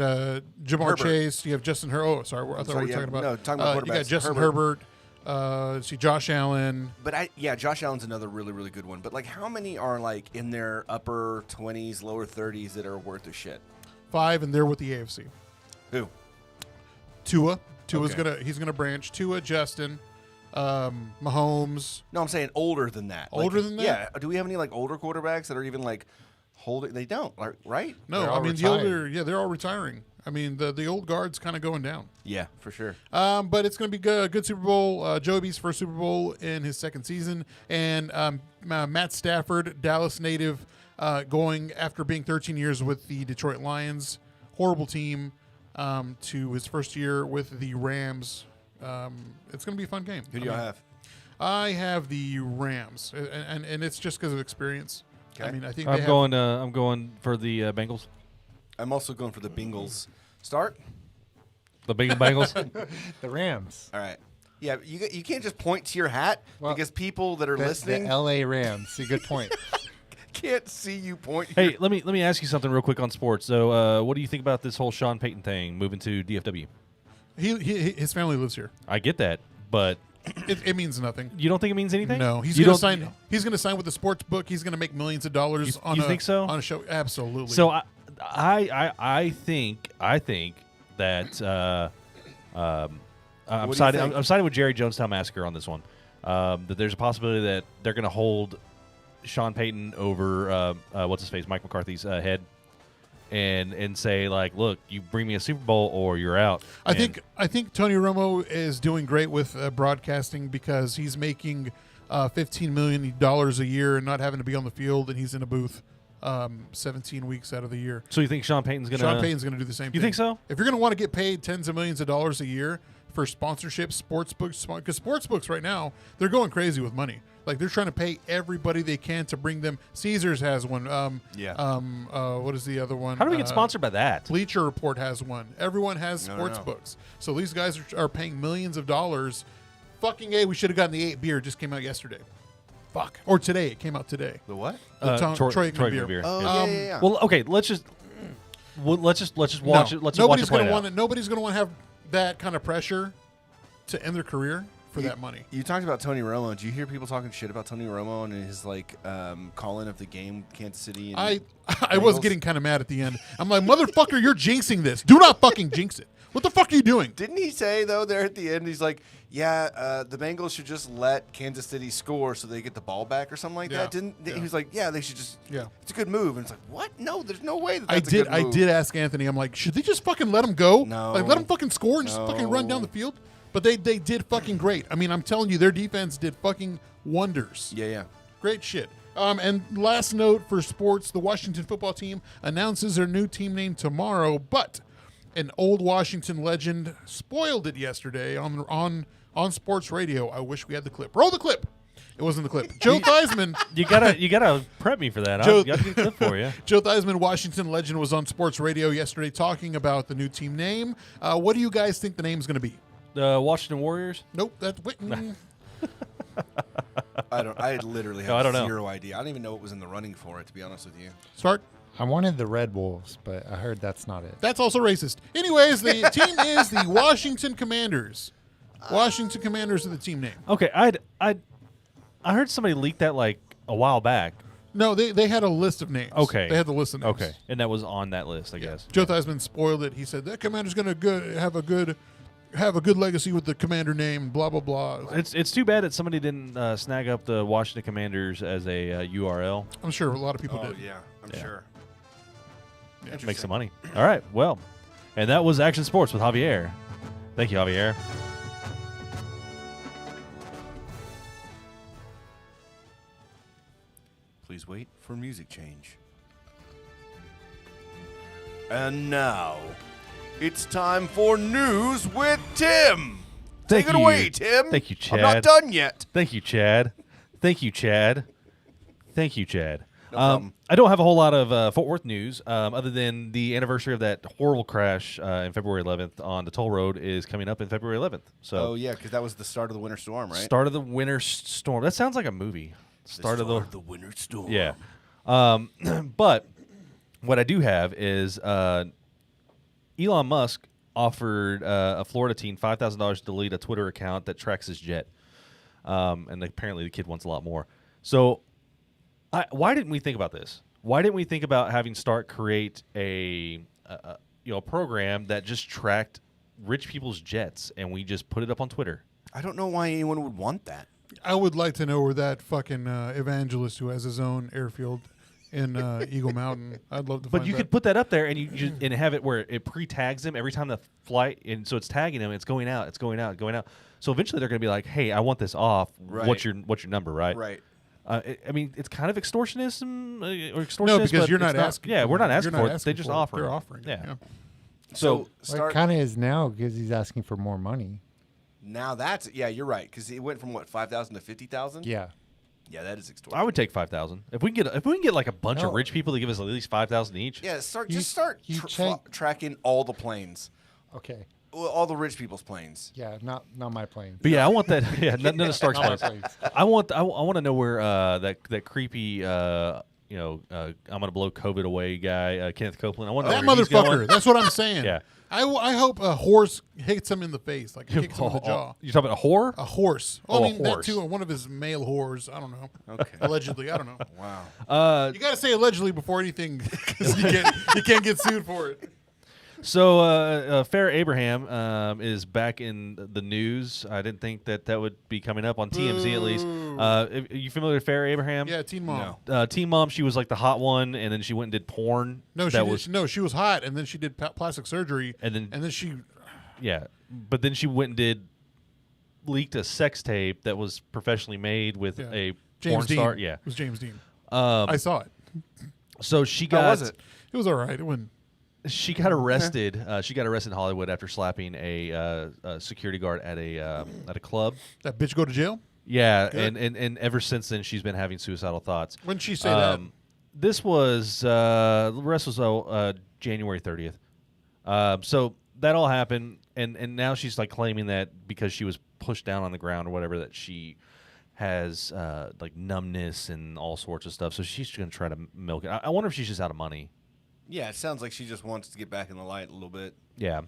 Jamar Herbert. Chase. You have Justin Herbert. Oh, sorry. I thought we were talking about. No, talking about you got quarterbacks. Justin Herbert. See Josh Allen. But Josh Allen's another really, really good one. But like, how many are like in their upper 20s, lower 30s that are worth of shit? 5, and they're with the AFC. Who? Tua. Tua's Okay. he's gonna branch. Tua, Justin, Mahomes. No, I'm saying older than that. Older than that? Yeah. Do we have any like older quarterbacks that are even like holding? They don't, like, right? No, They're I all mean retired. the older. They're all retiring. I mean the old guard's kind of going down. Yeah, for sure. But it's going to be a good Super Bowl. Joey's first Super Bowl in his second season, and Matt Stafford, Dallas native, going after being 13 years with the Detroit Lions, horrible team, to his first year with the Rams. It's going to be a fun game. Who do you have? I have the Rams, and it's just because of experience. Okay. I mean, I think I'm going for the Bengals. I'm also going for the Bengals. Start. The big Bengals. The Rams. All right. Yeah, you can't just point to your hat Well, because people that are The listening L.A. Rams. See, good point. can't see you point. Hey, let me ask you something real quick on sports. So, what do you think about this whole Sean Payton thing moving to DFW? His family lives here. I get that, but It means nothing. you don't think it means anything? No, he's You going to don't- sign. He's going to sign with the sports book. He's going to make millions of dollars on you a think so? on a show. Absolutely. So I think that I'm do you siding. think? I'm siding with Jerry Jonestown Massacre on this one. that there's a possibility that they're going to hold Sean Payton over what's his face, Mike McCarthy's head, and say like, look, you bring me a Super Bowl or you're out. I think Tony Romo is doing great with broadcasting because he's making $15 million a year and not having to be on the field, and he's in a booth 17 weeks out of the year. So you think Sean Payton's going to do the same thing? You think so? If you're going to want to get paid tens of millions of dollars a year for sponsorships, sports books, because sports books right now, they're going crazy with money. Like, they're trying to pay everybody they can to bring them. Caesars has one. What is the other one? How do we get sponsored by that? Bleacher Report has one. Everyone has sports books. So these guys are paying millions of dollars. Fucking A, we should have gotten the 8 beer. It just came out yesterday. Fuck. Or today. It came out today. The what? The Troy Aikman beer. Oh, yeah. Well, okay, let's just watch it. Let's just watch it play out. Nobody's going to want to have that kind of pressure to end their career for that money. You talked about Tony Romo. Did you hear people talking shit about Tony Romo and his like call-in of the game, Kansas City? And I was getting kind of mad at the end. I'm like, motherfucker, you're jinxing this. Do not fucking jinx it. What the fuck are you doing? Didn't he say though there at the end? He's like, yeah, the Bengals should just let Kansas City score so they get the ball back or something like that. He was like, yeah, they should just. Yeah, it's a good move. And it's like, what? No, there's no way that's a good move. I did ask Anthony. I'm like, should they just fucking let him go? No, like let him fucking score and just fucking run down the field. But they did fucking great. I mean, I'm telling you, their defense did fucking wonders. Yeah. Great shit. And last note for sports, the Washington football team announces their new team name tomorrow, but an old Washington legend spoiled it yesterday on sports radio. I wish we had the clip. Roll the clip. It wasn't the clip. Joe Theismann. You gotta prep me for that. I got a good clip for you. Joe Theismann, Washington legend, was on sports radio yesterday talking about the new team name. What do you guys think the name's going to be? The Washington Warriors? Nope, that's Witten. I literally have zero idea. I don't even know what was in the running for it, to be honest with you. Start. I wanted the Red Wolves, but I heard that's not it. That's also racist. Anyways, the team is the Washington Commanders. Washington Commanders are the team name. Okay, I heard somebody leak that like a while back. No, they had a list of names. Okay. They had the list of names. Okay, and that was on that list, I guess. Joe Theismann spoiled it. He said that Commander's going to have a good legacy with the Commander name, blah, blah, blah. It's too bad that somebody didn't snag up the Washington Commanders as a URL. I'm sure a lot of people did. Oh, yeah, I'm sure. Yeah, make some money. All right, well, and that was Action Sports with Javier. Thank you, Javier. Please wait for music change. And now, it's time for News with Tim. Take it away, Tim. Thank you, Chad. I'm not done yet. Thank you, Chad. Thank you, Chad. Thank you, Chad. No problem. I don't have a whole lot of Fort Worth news other than the anniversary of that horrible crash in February 11th on the toll road is coming up in February 11th. So, yeah, because that was the start of the winter storm, right? Start of the winter storm. That sounds like a movie. Start of the winter storm. Yeah. But what I do have is Elon Musk offered a Florida teen $5,000 to delete a Twitter account that tracks his jet. And apparently the kid wants a lot more. So why didn't we think about this? Why didn't we think about having Stark create a program that just tracked rich people's jets and we just put it up on Twitter? I don't know why anyone would want that. I would like to know where that fucking evangelist who has his own airfield in Eagle Mountain. I'd love to find But you could put that up there and you just, and have it where it pre-tags him every time the flight, and so it's tagging him. It's going out. It's going out. Going out. So eventually they're going to be like, "Hey, I want this off. Right. What's your number?" Right. Right. I mean, it's kind of extortionism or extortionist. No, because but you're not it's asking. Yeah, we're not asking for it. They just for it. offer. They're offering. Yeah. So Well, Stark. it kind of is now because he's asking for more money. Now that's you're right, because it went from what 5,000 to 50,000. Yeah. Yeah, that is extortion. I would take 5,000 if we can get like a bunch of No. rich people to give us at least 5,000 each. Yeah, start You check- tracking all the planes, Okay. all the rich people's planes. Yeah, not my plane. But yeah, I want that. Yeah, none of Stark's Not my planes. planes. I want to know where that creepy I'm gonna blow COVID away guy Kenneth Copeland. I want to know That where he's motherfucker. going. That's what I'm saying. Yeah. I hope a horse hits him in the face, like kicks him in the jaw. You talking about a whore? A horse. Oh, I mean, a horse. that too. One of his male whores. I don't know. Okay. Allegedly, I don't know. Wow. You got to say allegedly before anything, because you can't get sued for it. So, Farrah Abraham is back in the news. I didn't think that would be coming up on TMZ at least. Are you familiar with Farrah Abraham? Yeah, Teen Mom. Teen Mom. She was like the hot one, and then she went and did porn. No, she was hot, and then she did plastic surgery, and then she. Yeah, but then she went and leaked a sex tape that was professionally made with a James porn Dean. star. Yeah, It was James Dean. I saw it. So she got. How was it? It was all right. It wouldn't. She got arrested. She got arrested in Hollywood after slapping a security guard at a club. That bitch go to jail? Yeah, Good. and ever since then she's been having suicidal thoughts. When did she say that? This was the rest was January 30th. So that all happened, and now she's like claiming that because she was pushed down on the ground or whatever, that she has like numbness and all sorts of stuff. So she's going to try to milk it. I wonder if she's just out of money. Yeah, it sounds like she just wants to get back in the light a little bit. Yeah.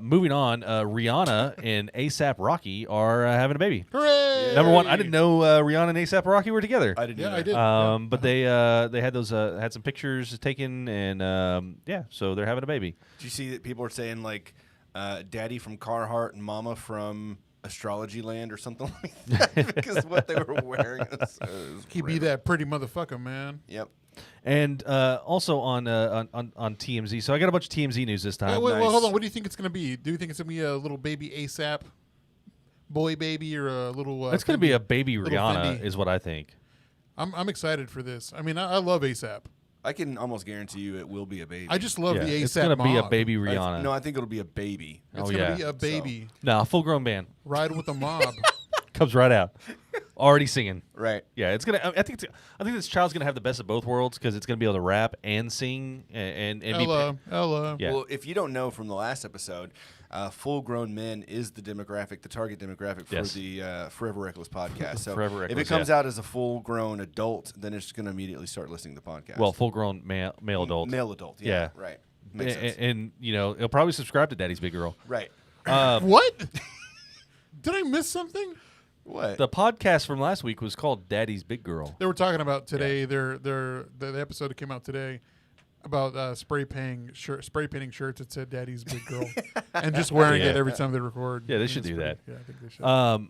Moving on, Rihanna and A$AP Rocky are having a baby. Hooray! Number one, I didn't know Rihanna and A$AP Rocky were together. I didn't. Yeah, know I that. did. But they had those had some pictures taken, and so they're having a baby. Do you see that people are saying like, "Daddy from Carhartt and Mama from Astrology Land" or something like that because what they were wearing. He be that pretty motherfucker, man. Yep. And also on TMZ. So I got a bunch of TMZ news this time. Wait, nice. well, hold on. What do you think it's going to be? Do you think it's going to be a little baby A$AP, boy baby, or a little? It's going to be a baby little Rihanna, Fendi. is what I think. I'm excited for this. I mean, I love A$AP. I can almost guarantee you it will be a baby. I just love the A$AP It's going to be a mob. baby Rihanna. No, I think it'll be a baby. It's Oh, going to yeah. be a baby. No, a full grown band Ride with the mob. comes right out, already singing. Right. Yeah, it's gonna. I think this child's gonna have the best of both worlds because it's gonna be able to rap and sing and Ella. Yeah. Well, if you don't know from the last episode, full-grown men is the target demographic for Yes. the Forever Reckless podcast. So Forever if it Reckless, comes yeah. out as a full-grown adult, then it's going to immediately start listening to the podcast. Well, full grown male adult. Male adult. Yeah. Right. Makes sense. And you know, he'll probably subscribe to Daddy's Big Girl. Right. What? Did I miss something? What? The podcast from last week was called Daddy's Big Girl. They were talking about today. The episode that came out today about spray painting shirts that said "Daddy's Big Girl" and just wearing it every time they record. Yeah, they I should think do it's that. pretty- Yeah, I think they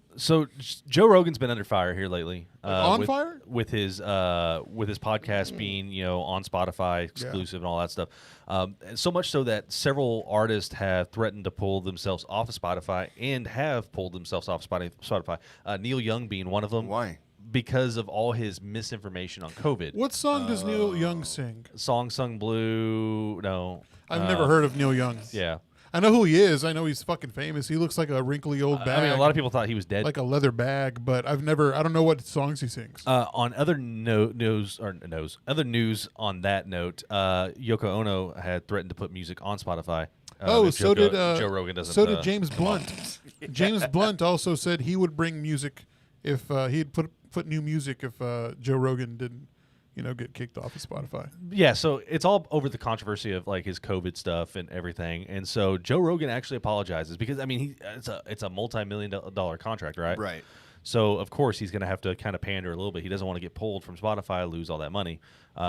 should. So Joe Rogan's been under fire here lately. On fire? with his podcast being on Spotify exclusive and all that stuff. And so much so that several artists have threatened to pull themselves off of Spotify and have pulled themselves off Spotify. Neil Young being one of them. Why? Because of all his misinformation on COVID. What song does Neil Young sing? Song Sung Blue? No. I've never heard of Neil Young. Yeah. I know who he is. I know he's fucking famous. He looks like a wrinkly old bag. I mean, a lot of people thought he was dead. like a leather bag, but I don't know what songs he sings. On other news on that note, Yoko Ono had threatened to put music on Spotify. If Joe Rogan doesn't. So did James Blunt. James Blunt also said he would bring music if he'd put new music if Joe Rogan didn't, get kicked off of Spotify. Yeah, so it's all over the controversy of like his COVID stuff and everything, and so Joe Rogan actually apologizes because I mean it's a multi-million-dollar contract, right? Right. So of course he's going to have to kind of pander a little bit. He doesn't want to get pulled from Spotify, lose all that money.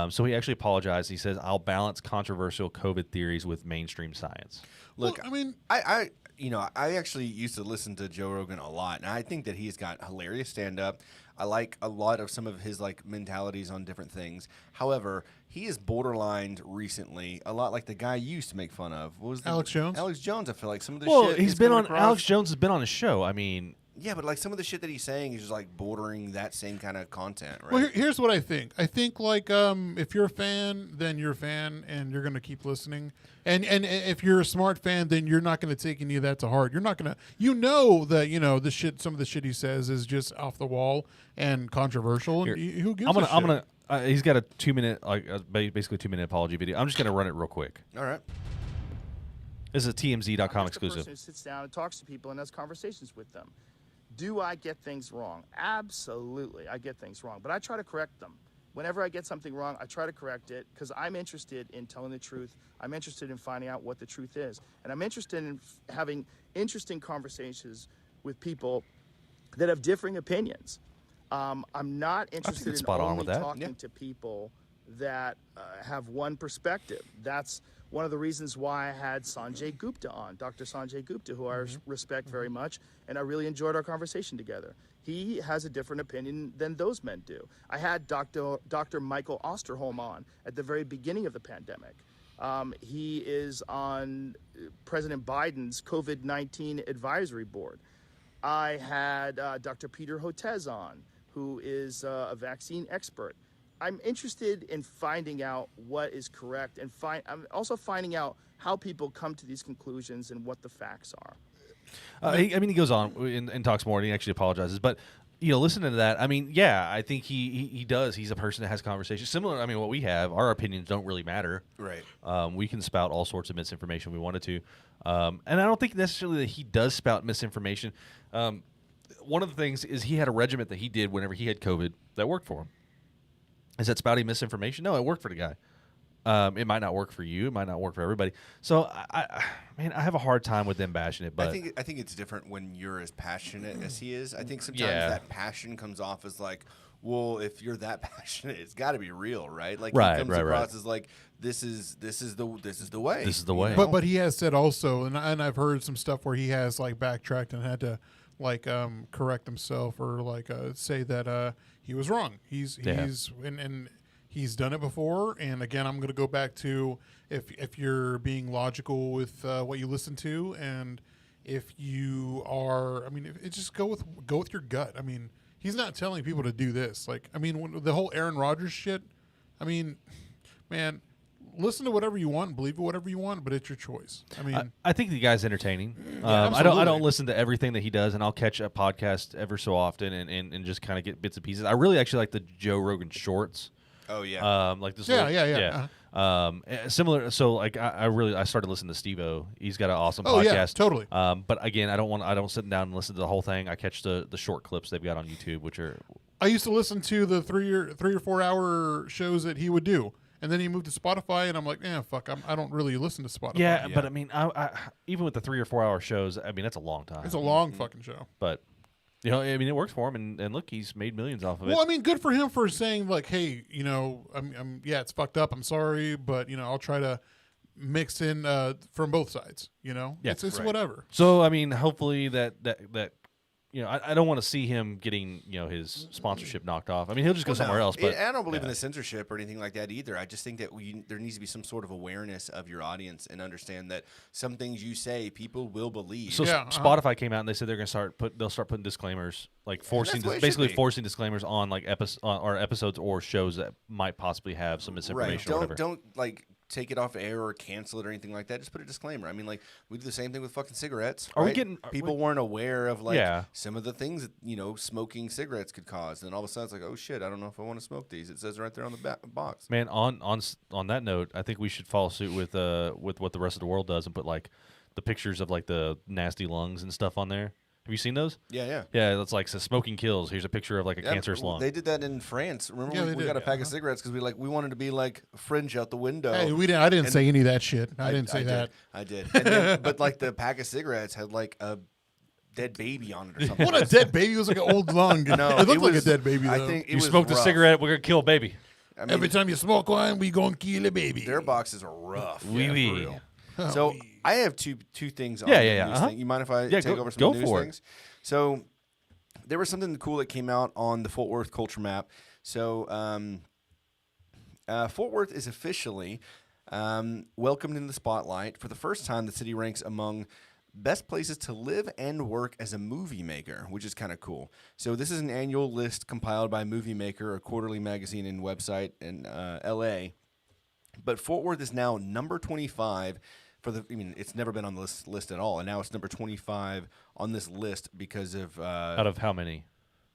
So he actually apologized. He says, "I'll balance controversial COVID theories with mainstream science." Look, Well, I mean, I actually used to listen to Joe Rogan a lot, and I think that he's got hilarious stand-up. I like a lot of some of his like mentalities on different things. However, he is borderlined recently, a lot like the guy you used to make fun of. What was Alex Jones? Alex Jones. I feel like some of the Well, shit he's been coming on. across- Alex Jones has been on his show. I mean, Yeah, but like some of the shit that he's saying is just like bordering that same kind of content, right? well, here's what I think. I think like if you're a fan, then you're a fan, and you're gonna keep listening. And if you're a smart fan, then you're not gonna take any of that to heart. You're not gonna, that the shit. Some of the shit he says is just off the wall and controversial. And Here, who gives I'm a shit? gonna. He's got a 2-minute, basically 2-minute apology video. I'm just gonna run it real quick. All right. This is a TMZ.com I'm just a exclusive. person who sits down and talks to people and has conversations with them. Do I get things wrong? Absolutely, I get things wrong, but I try to correct them. Whenever I get something wrong, I try to correct it because I'm interested in telling the truth. I'm interested in finding out what the truth is, and I'm interested in having interesting conversations with people that have differing opinions. I'm not interested it's in spot on only with that. talking to people that have one perspective. That's One of the reasons why I had Sanjay Gupta on, Dr. Sanjay Gupta, who I respect very much, and I really enjoyed our conversation together. He has a different opinion than those men do. I had Dr. Michael Osterholm on at the very beginning of the pandemic. He is on President Biden's COVID-19 advisory board. I had Dr. Peter Hotez on, who is a vaccine expert. I'm interested in finding out what is correct, and I'm also finding out how people come to these conclusions and what the facts are. He goes on and talks more, and he actually apologizes. But listening to that, I think he does. He's a person that has conversations similar. What we have, our opinions don't really matter. Right. We can spout all sorts of misinformation we wanted to, and I don't think necessarily that he does spout misinformation. One of the things is he had a regiment that he did whenever he had COVID that worked for him. Is that spouting misinformation? No, it worked for the guy. It might not work for you. It might not work for everybody. So, I have a hard time with them bashing it. But I think it's different when you're as passionate as he is. I think sometimes that passion comes off as like, well, if you're that passionate, it's got to be real, right? Like he comes across as like this is the way. This is the way. But he has said also, and I've heard some stuff where he has like backtracked and had to like correct himself or like say that he was wrong. He's done it before. And again, I'm going to go back to if you're being logical with what you listen to, and if you are, just go with your gut. He's not telling people to do this. Like, when the whole Aaron Rodgers shit. Man, listen to whatever you want, believe in whatever you want, but it's your choice. I think the guy's entertaining. Yeah, I don't listen to everything that he does, and I'll catch a podcast ever so often and just kind of get bits and pieces. I really actually like the Joe Rogan shorts. Oh yeah. Like this. Yeah. Similar. So like I started listening to Steve-O. He's got an awesome podcast. Oh yeah, totally. But again, I don't sit down and listen to the whole thing. I catch the short clips they've got on YouTube, which are. I used to listen to the 3 or 4 hour shows that he would do. And then he moved to Spotify, and I'm like, fuck, I don't really listen to Spotify. Yeah, but I even with the 3 or 4 hour shows, that's a long time. It's a long fucking show. But, it works for him, and look, he's made millions off of it. Well, good for him for saying, like, hey, it's fucked up, I'm sorry, but, I'll try to mix in from both sides, Yeah. It's right. Whatever. So, hopefully that I don't want to see him getting, his sponsorship knocked off. He'll just go somewhere else. But I don't believe in the censorship or anything like that either. I just think that there needs to be some sort of awareness of your audience and understand that some things you say people will believe. So Spotify came out and they said they'll start putting disclaimers, like forcing disclaimers on like episodes or shows that might possibly have some misinformation. Right. Or whatever. Don't like take it off air or cancel it or anything like that. Just put a disclaimer. We do the same thing with fucking cigarettes. Are right? we getting people weren't aware of some of the things that smoking cigarettes could cause, and all of a sudden it's like, oh shit, I don't know if I want to smoke these. It says right there on the box. Man, on that note, I think we should follow suit with what the rest of the world does and put like the pictures of like the nasty lungs and stuff on there. Have you seen those? Yeah. Yeah, it's like says smoking kills. Here's a picture of like a cancerous lung. They did that in France. Remember, we got a pack of cigarettes because we wanted to be like fringe out the window. Hey, I didn't say any of that shit. I didn't say that. I did. And then, but like the pack of cigarettes had like a dead baby on it or something. What a dead baby! It was like an old lung. No, it looked like a dead baby. Though. I think you smoked a cigarette, we're gonna kill a baby. Every time you smoke one, we gonna kill a baby. Their boxes are rough. Oui. So I have two things on the news thing. You mind if I take over some of the news things? So there was something cool that came out on the Fort Worth culture map. So Fort Worth is officially welcomed in the spotlight. For the first time, the city ranks among best places to live and work as a movie maker, which is kind of cool. So this is an annual list compiled by Movie Maker, a quarterly magazine and website in L.A. But Fort Worth is now number 25 it's never been on the list at all, and now it's number 25 on this list because of out of how many?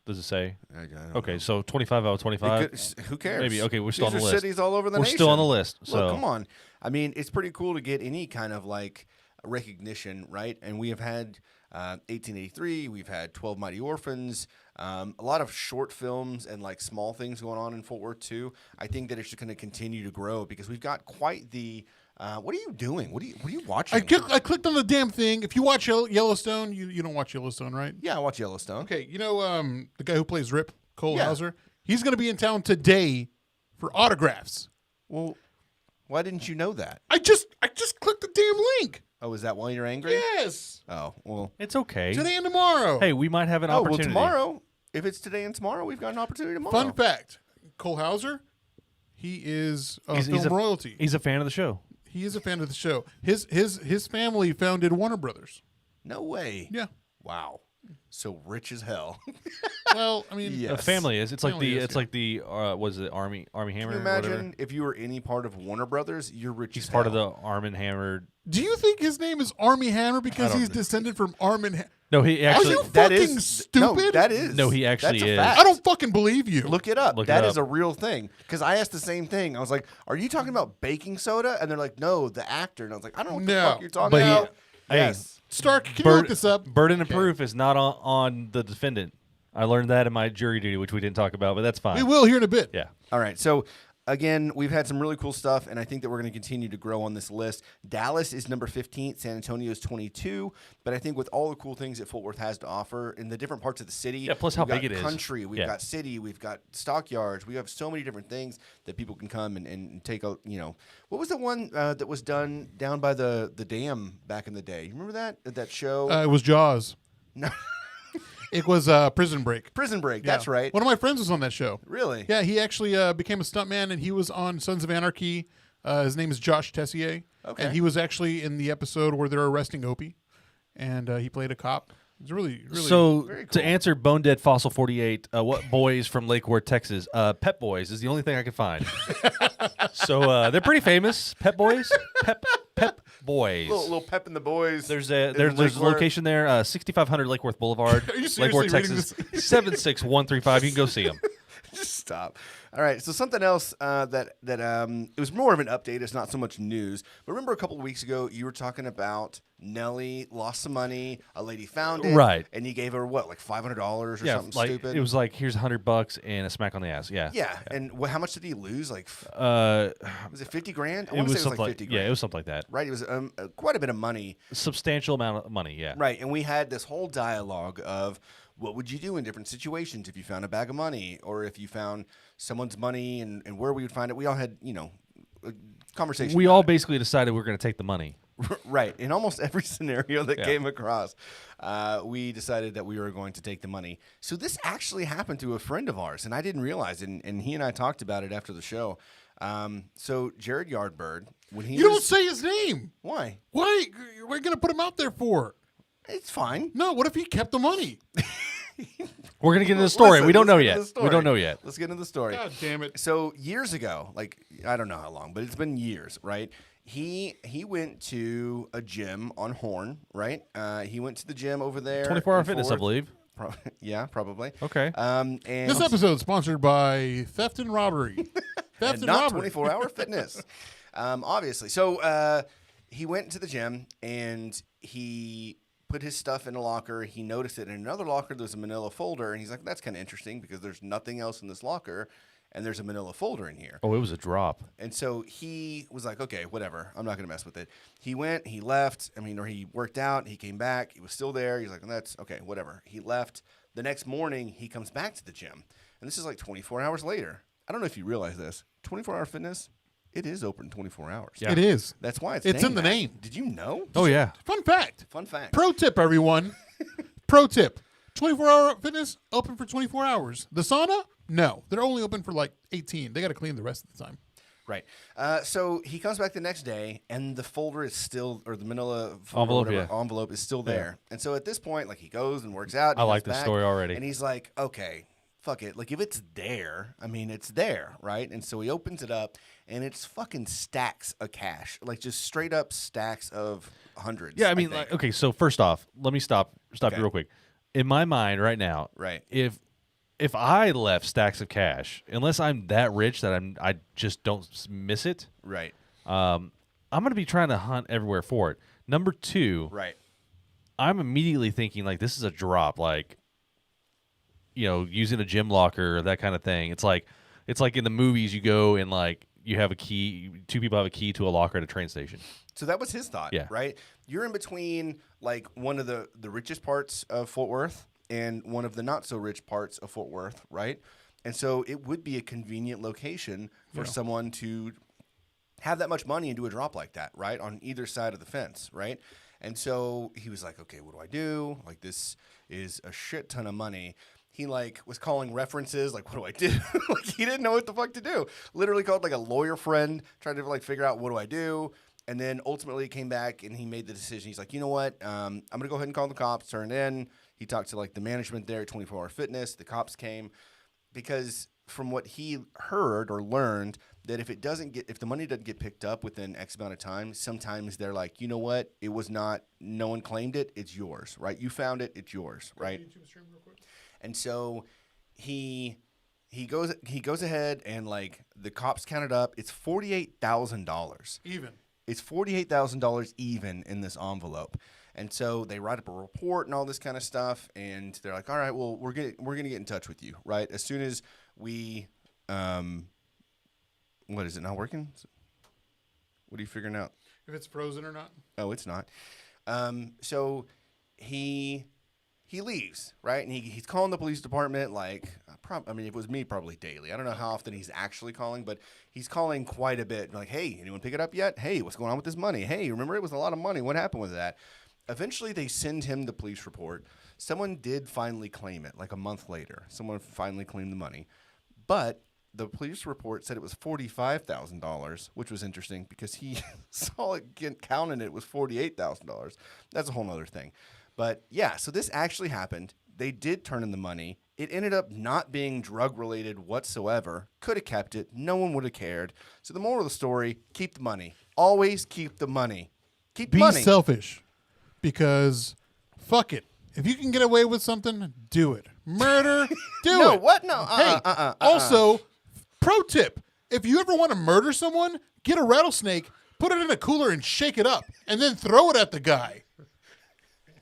Does it say? I don't okay, know. So 25 out of 25. Who cares? Maybe. Okay, we're still These on the are list. Cities all over the nation. We're still on the list. So look, come on. It's pretty cool to get any kind of like recognition, right? And we have had 1883. We've had 12 Mighty Orphans. A lot of short films and like small things going on in Fort Worth too. I think that it's just going to continue to grow because we've got quite the. What are you doing? What are you watching? I clicked on the damn thing. If you watch Yellowstone, you don't watch Yellowstone, right? Yeah, I watch Yellowstone. Okay, the guy who plays Rip, Cole Hauser, he's going to be in town today for autographs. Well, Why didn't you know that? I just clicked the damn link. Oh, is that why you're angry? Yes. Oh, well. It's okay. Today and tomorrow. Hey, we might have an Oh, well, opportunity. tomorrow. If it's today and tomorrow, we've got an opportunity tomorrow. Fun fact: Cole Hauser, he is film royalty. He's a fan of the show. He is a fan of the show. His family founded Warner Brothers. No way. Yeah. Wow. So rich as hell. Well, I mean, Yeah. The family is. It's like Family the. is, It's like the. Was it Army Hammer? Can you or imagine whatever? if you were any part of Warner Brothers, you're rich He's as part of hell. the Arm and Hammer. do you think his name is Army Hammer because don't he's know. descended from Armin? No, he Are actually. you That fucking is stupid? No, that is. No, he actually That's a is. fact. I don't fucking believe you. Look it up. Look That it is up. a real thing. Because I asked the same thing. I was like, "Are you talking about baking soda?" And they're like, "No, the actor." And I was like, "I don't know what the No. fuck you're talking But he- about." hey, Yes. Stark, can you look this up? Burden of proof is not on the defendant. I learned that in my jury duty, which we didn't talk about, but that's fine. We will here in a bit. Yeah. All right. So again, we've had some really cool stuff, and I think that we're going to continue to grow on this list. Dallas is number 15. San Antonio is 22. But I think with all the cool things that Fort Worth has to offer in the different parts of the city, Yeah, plus how we've got big it is. country, we've Yeah. got city, we've got stockyards, we have so many different things that people can come and take a, what was the one that was done down by the dam back in the day? You remember that show? It was Jaws. No. It was Prison Break. Prison Break. Yeah. That's right. One of my friends was on that show. Really? Yeah, he actually became a stuntman, and he was on Sons of Anarchy. His name is Josh Tessier. Okay. And he was actually in the episode where they're arresting Opie, and he played a cop. It's really, really. So Very cool. to answer Bone Dead Fossil 48, what boys from Lake Worth, Texas? Pep Boys is the only thing I could find. So they're pretty famous. Pep Boys, Pep Boys. Little pep in the boys. There's in a Lake Worth. location there, 6500 Lake Worth Boulevard, Are you Lake seriously Worth, reading Texas, 76135. You can go see them. Just stop. All right. So something else that it was more of an update. It's not so much news. But remember a couple of weeks ago you were talking about Nelly lost some money. A lady found it. Right. And you gave her what, like $500 or Yeah, something like stupid. it was like here's $100 and a smack on the ass. Yeah. Yeah. And how much did he lose? Like, Uh, was it 50 grand? I it want to was say it was something like like 50 grand. yeah, it was something like that. Right. It was quite a bit of money. Substantial amount of money. Yeah. Right. And we had this whole dialogue of what would you do in different situations if you found a bag of money or if you found someone's money and where we would find it. We all had, a conversation. We about all it. basically decided we were going to take the money. Right. In almost every scenario that Yeah. came across, we decided that we were going to take the money. So this actually happened to a friend of ours, and I didn't realize it, and he and I talked about it after the show. So Jared Yardbird, when he you don't was, say his name. why? Why? What are you going to put him out there for? It's fine. No, what if he kept the money? We're going to get into the story. Listen, We don't let's know get yet. into the We don't story. know yet. Let's get into the story. God damn it. So years ago, like I don't know how long, but it's been years, right? He went to a gym on Horn, right? He went to the gym over there. 24-hour in fitness, I Fort- believe. Yeah, probably. Okay. And This episode is sponsored by theft and robbery. Theft and and not robbery. 24-hour fitness, obviously. So he went to the gym and he put his stuff in a locker. He noticed that in another locker there was a manila folder, and he's like, "That's kind of interesting because there's nothing else in this locker, and there's a manila folder in here." Oh, it was a drop. And so he was like, "Okay, whatever. I'm not going to mess with it." He went, he left. Or he worked out. He came back. He was still there. He's like, "That's okay, whatever." He left. The next morning, he comes back to the gym, and this is like 24 hours later. I don't know if you realize this. 24-hour fitness, it is open 24 hours. Yeah. It is. That's why it's It's in named the that. name. Did you know? Oh, yeah. Fun fact. Fun fact. Pro tip, everyone. Pro tip. 24-hour fitness, open for 24 hours. The sauna? No. They're only open for like 18. They got to clean the rest of the time. Right. So he comes back the next day, and the folder is still, or the manila folder, Envelope, whatever, yeah. envelope is still there. And so at this point, like he goes and works out. And I he like comes this back, story already. And he's like, okay, fuck it. Like if it's there, it's there, right? And so he opens it up, and it's fucking stacks of cash, like just straight up stacks of hundreds. Yeah, I mean, think. like, okay, so first off, let me stop Okay. you real quick. In my mind right now, Right. if I left stacks of cash, unless I'm that rich that I just don't miss it, Right. I'm going to be trying to hunt everywhere for it. Number two, Right. I'm immediately thinking like this is a drop, like using a gym locker or that kind of thing. It's like in the movies you go and like you have a key, two people have a key to a locker at a train station. So that was his thought, Yeah. right? You're in between like one of the richest parts of Fort Worth and one of the not so rich parts of Fort Worth, right? And so it would be a convenient location for someone to have that much money and do a drop like that, right? On either side of the fence, right? And so he was like, okay, what do I do? Like, this is a shit ton of money. He like was calling references, like, what do I do? Like, he didn't know what the fuck to do. Literally called like a lawyer friend, tried to like figure out what do I do. And then ultimately he came back and he made the decision. He's like, you know what? I'm going to go ahead and call the cops, turn it in. He talked to like the management there at 24 Hour Fitness. The cops came because from what he heard or learned, that if the money doesn't get picked up within X amount of time, sometimes they're like, you know what? It was not, no one claimed it. It's yours, right? You found it. It's yours, right? And so he goes ahead and like the cops counted up. It's $48,000 Even. It's $48,000 even in this envelope. And so they write up a report and all this kind of stuff, and they're like, all right, well, we're gonna get in touch with you, right? As soon as we what is it not working? What are you figuring out? If it's frozen or not? Oh, it's not. So he leaves, right? And he's calling the police department like, I mean, if it was me, probably daily. I don't know how often he's actually calling, but he's calling quite a bit. Like, hey, anyone pick it up yet? Hey, what's going on with this money? Hey, remember it was a lot of money. What happened with that? Eventually, they send him the police report. Someone did finally claim it, like a month later. Someone finally claimed the money. But the police report said it was $45,000, which was interesting because he saw it counting it was $48,000. That's a whole other thing. But yeah, so this actually happened. They did turn in the money. It ended up not being drug-related whatsoever. Could have kept it. No one would have cared. So the moral of the story, keep the money. Always keep the money. Keep the money. Be selfish, because fuck it. If you can get away with something, do it. Murder, do No, it. what? No. Hey, also, pro tip, if you ever want to murder someone, get a rattlesnake, put it in a cooler and shake it up, and then throw it at the guy.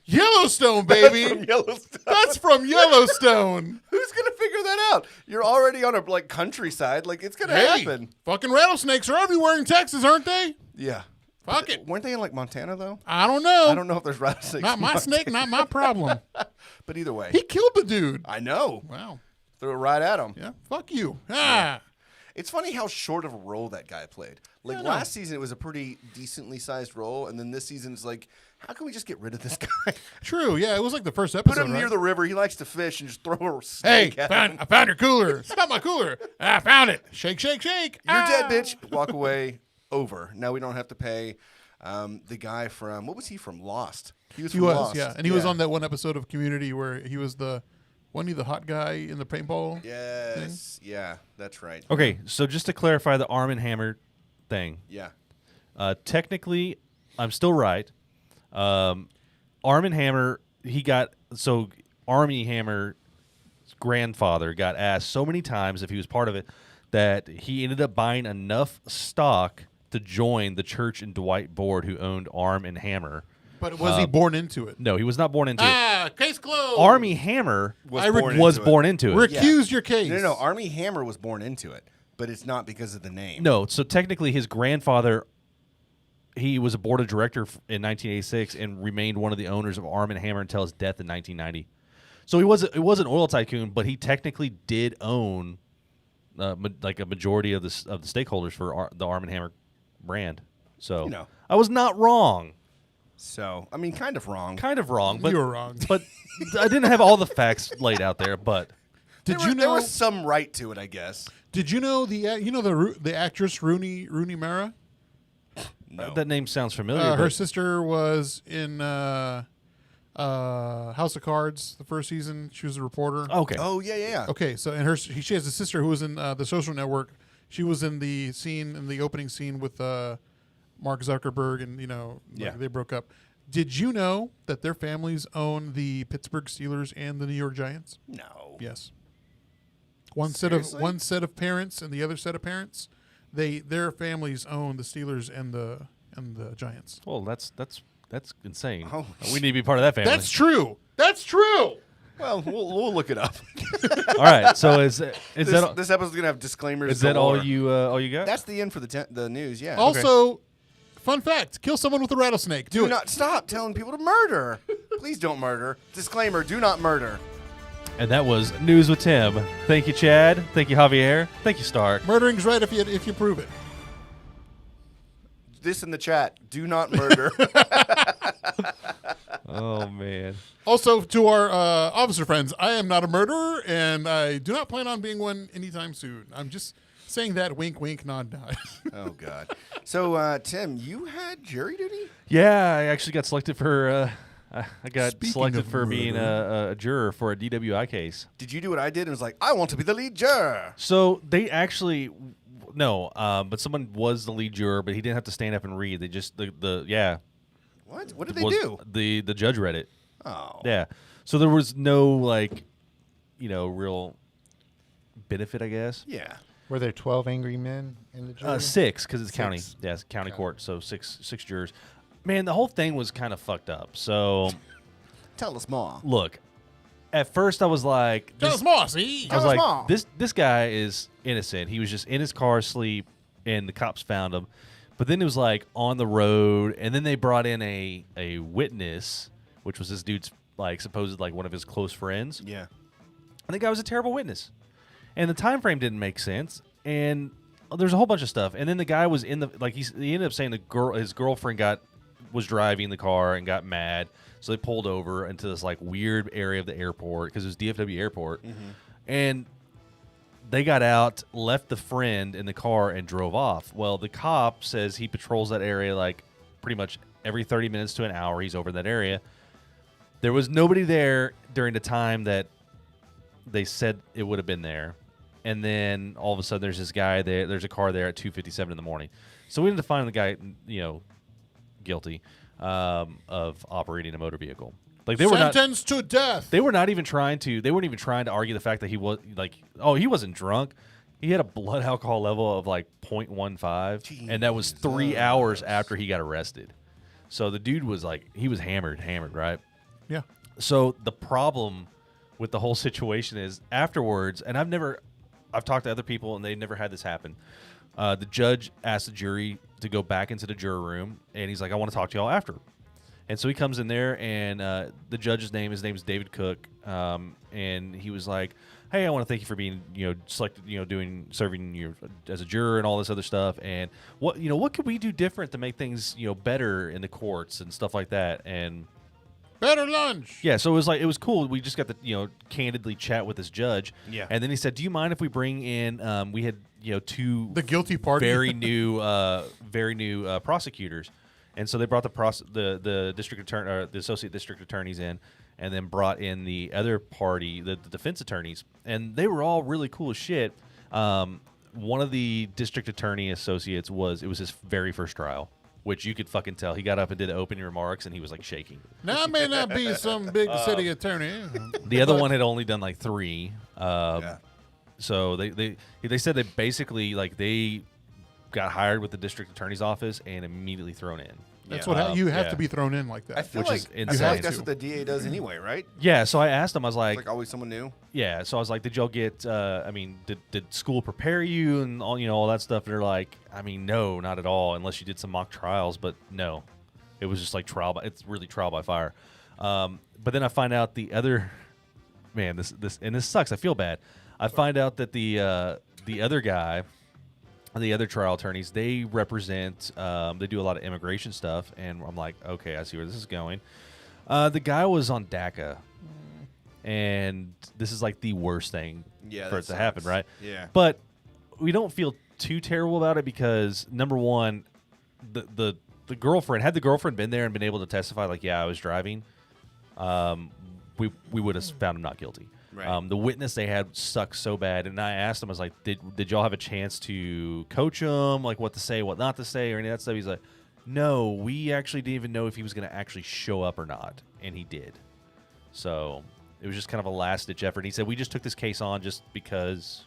Yellowstone, baby. That's from Yellowstone. That's from Yellowstone. Who's going to figure that out? You're already on a like countryside. Like, it's going to Hey, happen. fucking rattlesnakes are everywhere in Texas, aren't they? Yeah. Fuck it. Weren't they in like Montana, though? I don't know. I don't know if there's rattlesnakes. Not in my Montana. snake, not my problem. But either way. He killed the dude. I know. Wow. Threw it right at him. Yeah. Fuck you. Ah. It's funny how short of a role that guy played. Like, last season, it was a pretty decently sized role. And then this season, it's like, how can we just get rid of this guy? True. Yeah. It was like the first episode. Put him near right? the river. He likes to fish and just throw a Hey, snake at him. I found your cooler. It's not my cooler. I found it. Shake, shake, shake. You're Ah. dead, bitch. Walk away. Over. Now we don't have to pay the guy from, what was he from? Lost. He was He from was, Lost. yeah. And he was on that one episode of Community where he was wasn't he the hot guy in the paintball? Yes. Yeah, that's right. Okay, so just to clarify the Arm & Hammer thing. Yeah. Technically, I'm still right. Arm & Hammer, Armie Hammer's grandfather got asked so many times if he was part of it that he ended up buying enough stock to join the Church and Dwight board who owned Arm & Hammer. But was he born into it? No, he was not born into it. Case closed. Armie Hammer was born into it. Recuse your case. No, Armie Hammer was born into it, but it's not because of the name. No, so technically his grandfather, he was a board of director in 1986 and remained one of the owners of Arm & Hammer until his death in 1990. So he was an oil tycoon, but he technically did own like a majority of the stakeholders for the Arm & Hammer brand. So I was not wrong. So, I mean, kind of wrong. But You were wrong. But I didn't have all the facts laid out there. But Did There you know there was some right to it, I guess. Did you know the actress Rooney Mara? No. that name sounds familiar. Her but sister was in House of Cards the first season. She was a reporter. okay. Oh, yeah. Okay, so and she has a sister who was in the Social Network. She was in the opening scene with Mark Zuckerberg, and they broke up. Did you know that their families own the Pittsburgh Steelers and the New York Giants? No. Yes. One Seriously? set of parents and the other set of parents, their families own the Steelers and the Giants. Well, that's insane. Oh. We need to be part of that family. That's true. That's true. Well, we'll look it up. All right. So is this that episode's going to have disclaimers. is that all galore. you got? That's the end for the news, yeah. Also, fun fact: kill someone with a rattlesnake. Do Do it. not stop telling people to murder. Please don't murder. Disclaimer, do not murder. And that was News with Tim. Thank you, Chad. Thank you, Javier. Thank you, Stark. Murdering's right if you prove it. this in the chat. Do not murder. Oh man. Also, to our officer friends, I am not a murderer, and I do not plan on being one anytime soon. I'm just saying that wink, wink, nod, nod. Oh, God. So, Tim, you had jury duty? Yeah, I actually got selected for. I got Speaking selected of for being murder. a juror for a DWI case. Did you do what I did and was like, I want to be the lead juror? So they actually no, but someone was the lead juror, but he didn't have to stand up and read. They just yeah. What? What did they do? The judge read it. Oh. Yeah. So there was no real benefit, I guess. Yeah. Were there 12 angry men in the jury? 6 because it's county. Six. Yeah, it's county Okay. court. So six jurors. Man, the whole thing was kind of fucked up. So Tell us more. look, at first I was like, Tell us more, see? I was Tell us like, more. this guy is innocent. He was just in his car asleep, and the cops found him. But then it was like on the road, and then they brought in a witness, which was this dude's like supposed like one of his close friends. Yeah. And the guy was a terrible witness, and the time frame didn't make sense, and there's a whole bunch of stuff. And then the guy was in the he ended up saying his girlfriend was driving the car and got mad, so they pulled over into this like weird area of the airport because it was DFW airport, and they got out, left the friend in the car, and drove off. Well, the cop says he patrols that area like pretty much every 30 minutes to an hour. He's over that area. There was nobody there during the time that they said it would have been there. And then all of a sudden there's this guy there. There's a car there at 2:57 in the morning. So we ended up finding the guy, guilty of operating a motor vehicle. Like they were not Sentenced to death. They weren't even trying to argue the fact that he was he wasn't drunk. He had a blood alcohol level of like 0.15, and that was 3 hours after he got arrested. So the dude was like, he was hammered, right? Yeah. So the problem with the whole situation is afterwards, and I've talked to other people and they never had this happen. The judge asked the jury to go back into the juror room, and he's like, I want to talk to y'all after. And so he comes in there, and the judge's name is David Cook, and he was like, "Hey, I want to thank you for being, selected, serving you as a juror and all this other stuff. And what could we do different to make things, better in the courts and stuff like that?" And Better lunch. yeah, so it was cool. We just got to candidly chat with this judge. Yeah. And then he said, "Do you mind if we bring in?" We had two The guilty party. very new prosecutors. And so they brought the district attorney, or the associate district attorneys in, and then brought in the other party, the defense attorneys, and they were all really cool as shit. One of the district attorney associates was his very first trial, which you could fucking tell. He got up and did opening remarks, and he was like shaking. Now, I may not be some big city attorney. The other one had only done like 3. Yeah. So they said that basically they got hired with the district attorney's office and immediately thrown in. That's Yeah. what you have yeah. to be thrown in like that. I feel Which like is insane. that's to. what the DA does anyway, right? Yeah, so I asked him, I was It's like, like always someone new. yeah, so I was like, did y'all get, did school prepare you and all that stuff? And they're like, no, not at all, unless you did some mock trials, but no. It was just like it's really trial by fire. But then I find out the other, man, this sucks, I feel bad. I find out that the other guy, the other trial attorneys, they represent, they do a lot of immigration stuff, and I'm like, okay, I see where this is going. The guy was on DACA, and this is like the worst thing for it to happen, right? Yeah. But we don't feel too terrible about it because, number one, the girlfriend, had the girlfriend been there and been able to testify, like, yeah, I was driving, we would have found him not guilty. Right. The witness they had sucked so bad, and I asked him, I was like, did y'all have a chance to coach him, like what to say, what not to say, or any of that stuff? He's like, no, we actually didn't even know if he was going to actually show up or not, and he did. So it was just kind of a last-ditch effort. And he said, we just took this case on just because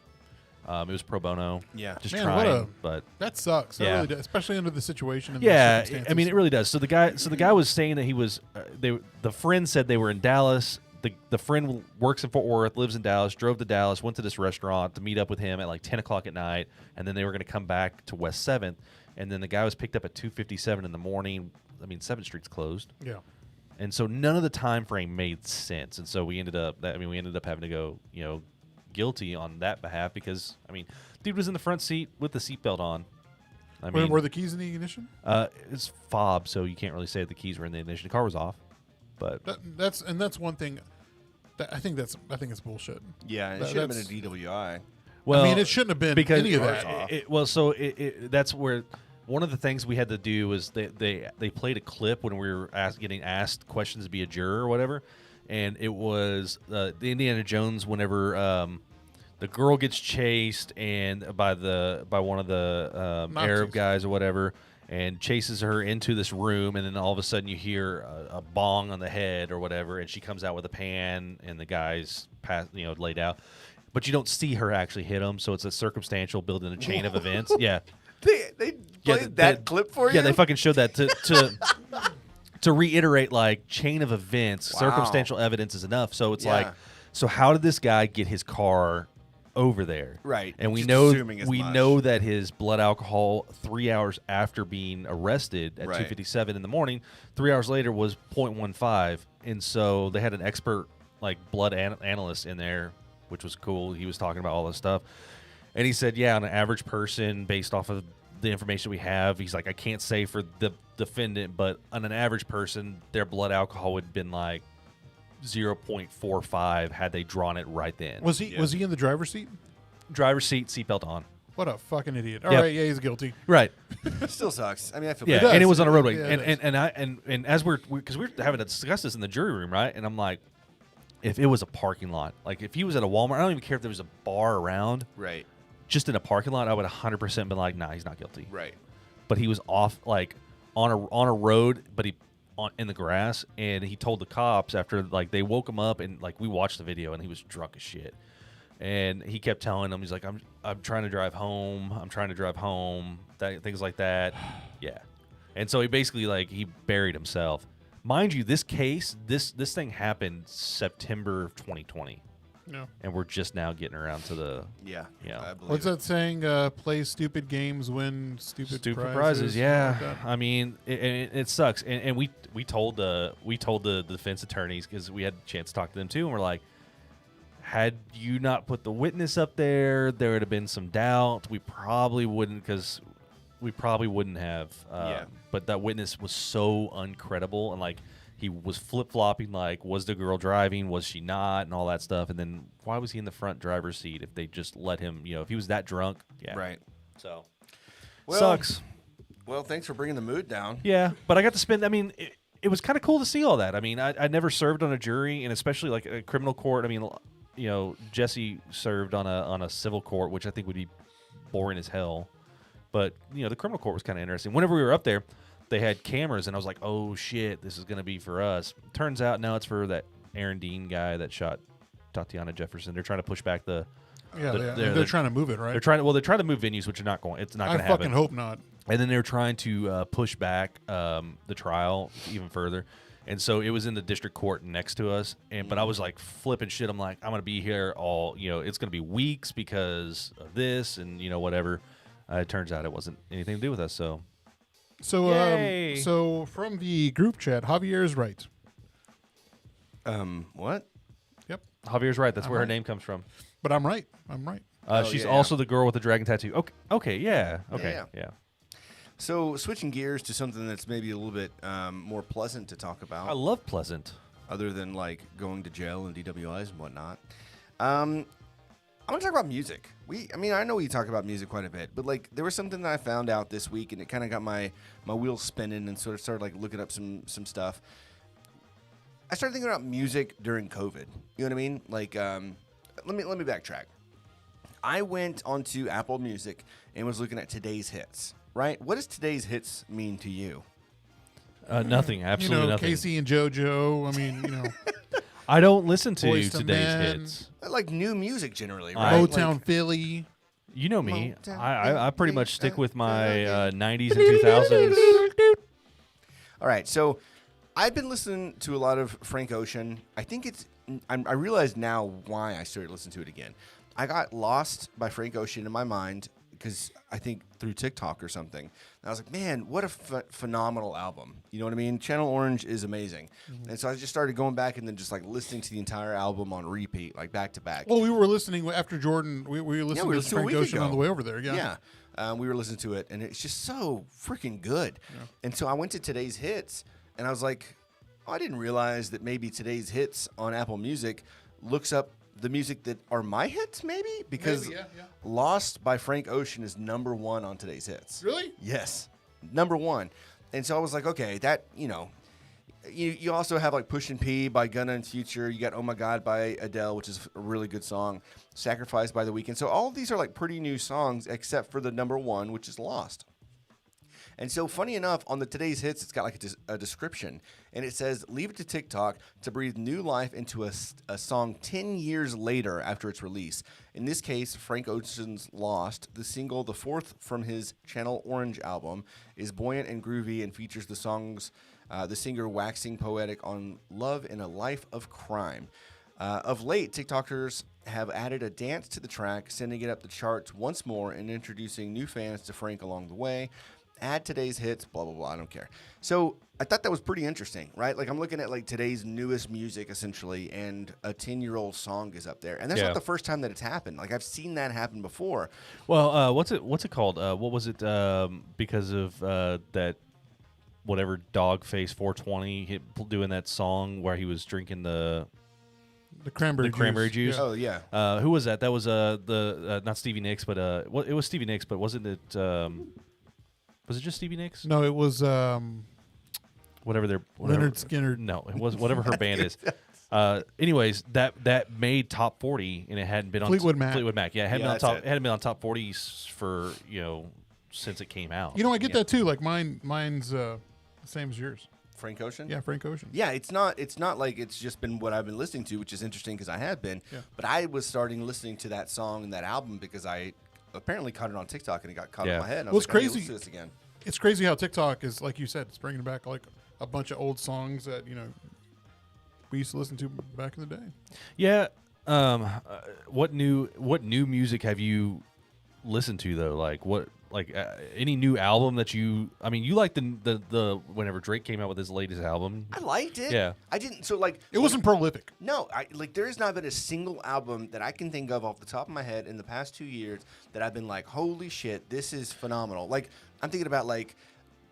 it was pro bono. Yeah. Just Man, trying, but... That sucks. That Yeah. really does, especially under the situation. And Yeah, the circumstances. I mean, it really does. So the guy was saying that he was. The friend said they were in Dallas. The friend works in Fort Worth, lives in Dallas, drove to Dallas, went to this restaurant to meet up with him at like 10 o'clock at night, and then they were going to come back to West 7th, and then the guy was picked up at 2:57 in the morning. 7th Street's closed, Yeah. and so none of the time frame made sense, and so we ended up having to go, guilty on that behalf because dude was in the front seat with the seatbelt on. I mean, were the keys in the ignition? it's fob, so you can't really say the keys were in the ignition. The car was off, but That's one thing. That I think it's bullshit. Yeah, it That- should have been a that's- DWI. well, I mean, it shouldn't have been because any of that. that's where one of the things we had to do was they played a clip when we were getting asked questions to be a juror or whatever, and it was the Indiana Jones whenever the girl gets chased and by one of the Arab guys or whatever, and chases her into this room, and then all of a sudden you hear a bong on the head or whatever, and she comes out with a pan, and the guy's laid out, but you don't see her actually hit him, so it's a circumstantial building a chain of events. Yeah, They played that clip for you? yeah, they fucking showed that to reiterate like chain of events, Wow. circumstantial evidence is enough. So it's Yeah. like, so how did this guy get his car over there? Right. And we Just know assuming as much. that his blood alcohol 3 hours after being arrested at Right. 2:57 in the morning, 3 hours later was 0.15, and so they had an expert like blood analyst in there, which was cool. He was talking about all this stuff. And he said, yeah, on an average person, based off of the information we have, he's like, I can't say for the defendant, but on an average person, their blood alcohol would have been like 0.45 had they drawn it right then. Was he in the driver's seat? Driver's seat, seatbelt on. What a fucking idiot! All right, Yep. yeah, he's guilty. Right. Still sucks. I mean, I feel Yeah, bad. and it was on a roadway. Yeah, and, it and and as because we're having to discuss this in the jury room, right? And I'm like, if it was a parking lot, like if he was at a Walmart, I don't even care if there was a bar around, Right. just in a parking lot, I would 100% been like, nah, he's not guilty. Right. But he was off like on a road, but in the grass, and he told the cops after like they woke him up, and like we watched the video, and he was drunk as shit, and he kept telling them, he's like, I'm trying to drive home, things like that. Yeah. And so he basically like he buried himself. Mind you, this case, this thing happened September of 2020, No. and we're just now getting around to the Yeah. Yeah. I believe What's it. that saying? Play stupid games, win stupid prizes. Yeah, something like that. I mean, it sucks, and we told the defense attorneys because we had a chance to talk to them too, and we're like, had you not put the witness up there, there would have been some doubt. We probably wouldn't have. Yeah. But that witness was so uncredible, and like he was flip flopping. Like, was the girl driving? Was she not? And all that stuff. And then why was he in the front driver's seat if they just let him? If he was that drunk. Yeah. Right. So Well, sucks. Well, thanks for bringing the mood down. Yeah, but I got to spend. I mean, it was kind of cool to see all that. I mean, I never served on a jury, and especially like a criminal court. I mean, Jesse served on a civil court, which I think would be boring as hell. But the criminal court was kind of interesting. Whenever we were up there, they had cameras, and I was like, "Oh shit, this is going to be for us." Turns out, no, it's for that Aaron Dean guy that shot Tatiana Jefferson. They're trying to push back the. Yeah, they're- they're trying to move it, right? They're trying to move venues, which are not going. It's not I going to happen. fucking hope not. And then they were trying to push back the trial even further. And so it was in the district court next to us. But I was like flipping shit. I'm like, I'm going to be here all, it's going to be weeks because of this and, whatever. It turns out it wasn't anything to do with us. So, Yay. So from the group chat, Javier is right. What? Yep, Javier's right. That's where her right. name comes from. but I'm right. I'm right. She's yeah. also the girl with the dragon tattoo. Okay, yeah. Okay, yeah. So switching gears to something that's maybe a little bit more pleasant to talk about, I love Pleasant. other than like going to jail and DWIs and whatnot. I'm gonna talk about music. I know we talk about music quite a bit, but like there was something that I found out this week, and it kind of got my wheels spinning, and sort of started like looking up some stuff. I started thinking about music during COVID. You know what I mean? Like, let me backtrack. I went onto Apple Music and was looking at today's hits. Right? What does today's hits mean to you? Nothing. Absolutely nothing. Casey and JoJo. I mean, I don't listen to Boyz II today's Men. hits. I like new music generally, I- right? Motown Like, Philly. You know me. Motown, I pretty much stick with my 90s and 2000s. all right, so I've been listening to a lot of Frank Ocean. I think I realize now why I started listening to it again. I got lost by Frank Ocean in my mind because I think through TikTok or something. And I was like, man, what a phenomenal album. You know what I mean? Channel Orange is amazing. Mm-hmm. And so I just started going back and then just like listening to the entire album on repeat, like back to back. Well, we were listening after Jordan. We were listening we to listened to it a Frank week Ocean ago. on the way over there. Yeah. We were listening to it, and it's just so freaking good. Yeah. And so I went to Today's Hits, and I was like, oh, I didn't realize that maybe Today's Hits on Apple Music looks up the music that are my hits, maybe? Because maybe, yeah. Lost by Frank Ocean is number 1 on Today's Hits. Really? Yes. Number 1. And so I was like, okay, that, you also have like Push and P by Gunna and Future. You got Oh My God by Adele, which is a really good song. Sacrifice by The Weeknd. So all of these are like pretty new songs except for the number 1, which is Lost. And so funny enough, on the Today's Hits, it's got like a description. And it says, leave it to TikTok to breathe new life into a song 10 years later after its release. In this case, Frank Ocean's Lost, the single, the 4th from his Channel Orange album, is buoyant and groovy and features the singer waxing poetic on love in a life of crime. Of late, TikTokers have added a dance to the track, sending it up the charts once more and introducing new fans to Frank along the way. Add today's hits, blah, blah, blah. I don't care. So I thought that was pretty interesting, right? Like I'm looking at like today's newest music essentially, and a 10-year-old song is up there. And that's not the first time that it's happened. Like I've seen that happen before. Well, what's it called? What was it because of that whatever Dogface 420 doing that song where he was drinking the cranberry juice. Oh yeah. Who was that? That was not Stevie Nicks, but it was Stevie Nicks, but wasn't it? Was it just Stevie Nicks? No, it was whatever Leonard Skinner. No, it was whatever her band is. Anyways, that made top 40 and it hadn't been on Fleetwood Mac. Fleetwood Mac. Yeah, it hadn't been on top 40s for since it came out. I get that too. Like mine's the same as yours. Frank Ocean? Yeah, Frank Ocean. Yeah, it's not like it's just been what I've been listening to, which is interesting because I have been. Yeah. But I was starting listening to that song and that album because I apparently caught it on TikTok and it got caught in my head. And I was like, crazy. Let's do this again. It's crazy how TikTok is, like you said, it's bringing back like a bunch of old songs that we used to listen to back in the day. Yeah. What new music have you listened to though? Like any new album that you like the whenever Drake came out with his latest album. I liked it. Yeah. I didn't. So it wasn't prolific. No, there has not been a single album that I can think of off the top of my head in the past 2 years that I've been like, holy shit, this is phenomenal. Like I'm thinking about like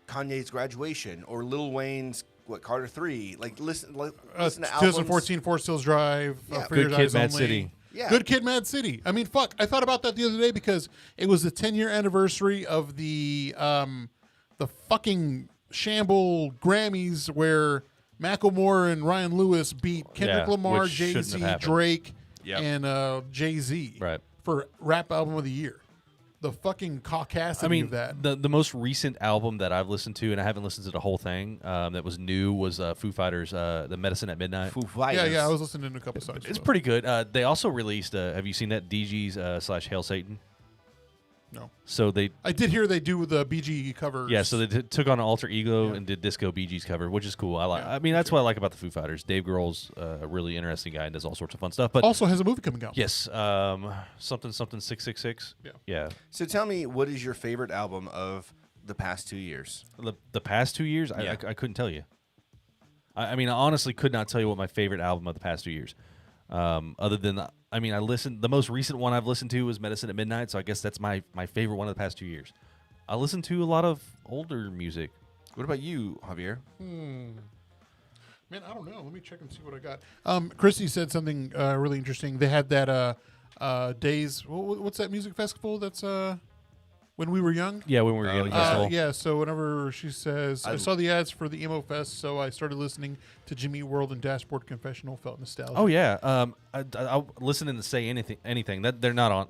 Kanye's Graduation or Lil Wayne's Carter 3. Like listen to albums. 2014 Forest Hills Drive. Good Kid, Mad City. Yeah. Good Kid, Mad City. I mean, fuck. I thought about that the other day because it was the 10-year anniversary of the fucking shamble Grammys where Macklemore and Ryan Lewis beat Kendrick Lamar, Jay-Z, Drake, and Jay-Z for Rap Album of the Year. The fucking caucasity of that. The most recent album that I've listened to, and I haven't listened to the whole thing, that was new, was Foo Fighters, The Medicine at Midnight. Foo Fighters. Yeah, I was listening to a couple songs. It's pretty good. They also released, have you seen that, DG's / Hail Satan? No. So I did hear they do the BG covers. Yeah, so they took on an alter ego and did Disco BG's cover, which is cool. That's what I like about the Foo Fighters. Dave Grohl's a really interesting guy and does all sorts of fun stuff. But also has a movie coming out. Yes, something 666. Yeah. So tell me, what is your favorite album of the past 2 years? The past 2 years, I couldn't tell you. I honestly could not tell you what my favorite album of the past 2 years. Other than I listened. The most recent one I've listened to was Medicine at Midnight, so I guess that's my favorite one of the past 2 years. I listen to a lot of older music. What about you, Javier? Man, I don't know. Let me check and see what I got. Christy said something really interesting. They had that Days. What's that music festival? That's when we were young. Yeah, when we were young. Festival. Yeah. So whenever she says, I saw the ads for the Emo Fest, so I started listening to Jimmy World and Dashboard Confessional. Felt nostalgia. Oh yeah. I listening to Say Anything. That they're not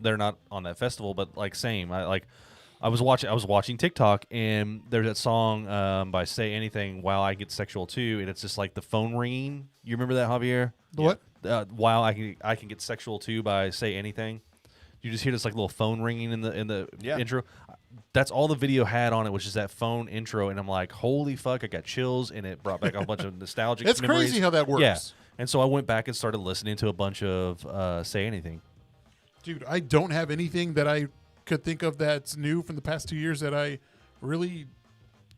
on that festival, but like same. I was watching TikTok and there's that song by Say Anything, While I Get Sexual Too, and it's just like the phone ringing. You remember that, Javier? What? While I can get sexual too by Say Anything. You just hear this like little phone ringing in the intro. That's all the video had on it, was just that phone intro, and I'm like, holy fuck! I got chills, and it brought back a bunch of nostalgic. It's memories. Crazy how that works. Yeah, and so I went back and started listening to a bunch of Say Anything. Dude, I don't have anything that I could think of that's new from the past 2 years that I really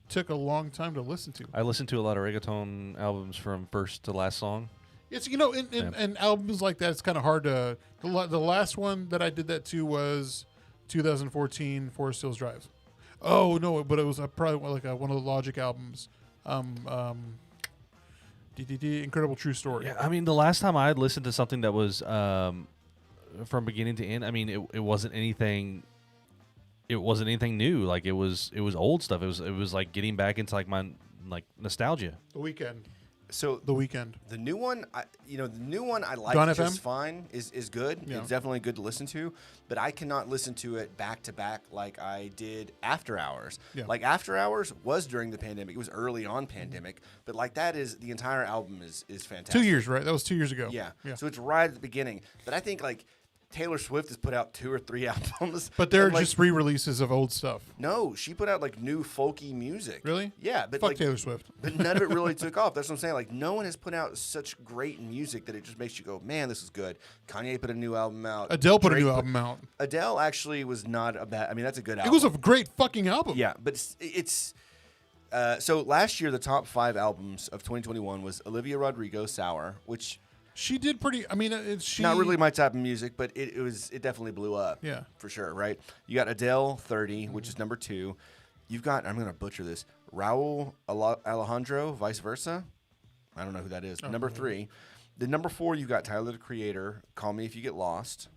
took a long time to listen to. I listened to a lot of reggaeton albums from first to last song. It's and albums like that, it's kind of hard to. The last one that I did that to was 2014 Forest Hills Drive. Oh no, but it was probably like one of the Logic albums. Incredible True Story. Yeah, I mean, the last time I had listened to something that was from beginning to end, I mean, it wasn't anything. It wasn't anything new. Like it was old stuff. It was like getting back into like my nostalgia. The Weeknd. So The Weeknd. the new one, the new one I like Dawn just FM? fine. Is good. Yeah. It's definitely good to listen to, but I cannot listen to it back to back like I did After Hours. Yeah. Like After Hours was during the pandemic. It was early on pandemic, but like that is the entire album is fantastic. 2 years, right? That was 2 years ago. Yeah. Yeah. So it's right at the beginning. But I think like Taylor Swift has put out 2 or 3 albums. But they're and, like, just re-releases of old stuff. no, she put out like new folky music. Really? Yeah, but Fuck like Taylor Swift. but none of it really took off. That's what I'm saying. Like no one has put out such great music that it just makes you go, man, this is good. Kanye put a new album out. Adele put a Drake new album out. Adele actually was not a bad. I mean, that's a good album. It was a great fucking album. yeah, but it's so last year the top 5 albums of 2021 was Olivia Rodrigo, Sour, which She did pretty. I mean, she not really my type of music, but it definitely blew up. Yeah. For sure, right? You got Adele 30, which is number 2. You've got, I'm going to butcher this, Raul Alejandro, Vice Versa. I don't know who that is. Number 3. The number 4, you've got Tyler, the Creator, Call Me If You Get Lost.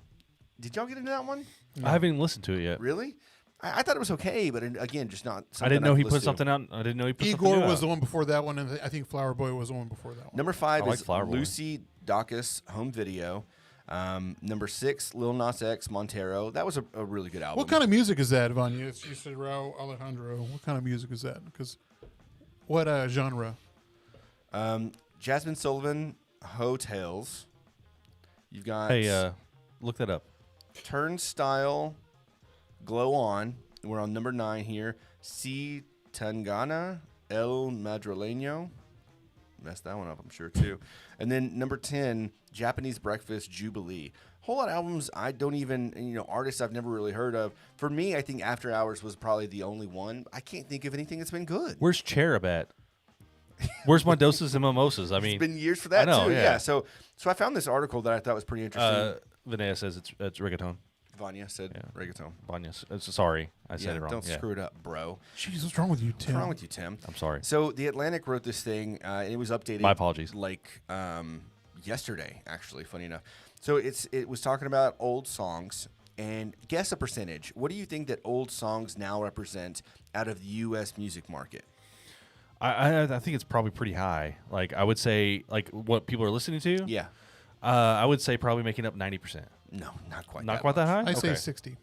Did y'all get into that one? I haven't even listened to it yet. Really? I thought it was okay, but again, just not something I didn't know he could put listen to. something out. I didn't know he put something Igor new was out. the one before that one, and I think Flower Boy was the one before that one. Number 5 I like is Flower Boy. Lucy Dacus, Home Video. Number 6, Lil Nas X, Montero. That was a really good album. What kind of music is that, Vanya? You said Raul Alejandro. What kind of music is that? Because what genre? Jasmine Sullivan, Hotels. You've got Hey, look that up. Turnstile, Glow On. We're on number 9 here. C. Tangana, El Madrileño. Messed that one up, I'm sure, too. And then number 10, Japanese Breakfast, Jubilee. Whole lot of albums I don't even, artists I've never really heard of. For me, I think After Hours was probably the only one. I can't think of anything that's been good. Where's Cherub at? Where's my doses and mimosas? I mean, It's been years for that, I know, too. yeah. So I found this article that I thought was pretty interesting. Vinaya says it's reggaeton. Vanya said reggaeton. Vanya, sorry, I said Yeah, it wrong. don't screw it up, bro. Jeez, what's wrong with you, Tim? What's wrong with you, Tim? I'm sorry. So The Atlantic wrote this thing, and it was updated. My apologies. Like yesterday, actually, funny enough. So it was talking about old songs, and guess a percentage. What do you think that old songs now represent out of the U.S. music market? I think it's probably pretty high. Like I would say, like what people are listening to. Yeah. I would say probably making up 90%. No, not quite. Not quite that high. I say Okay. 60.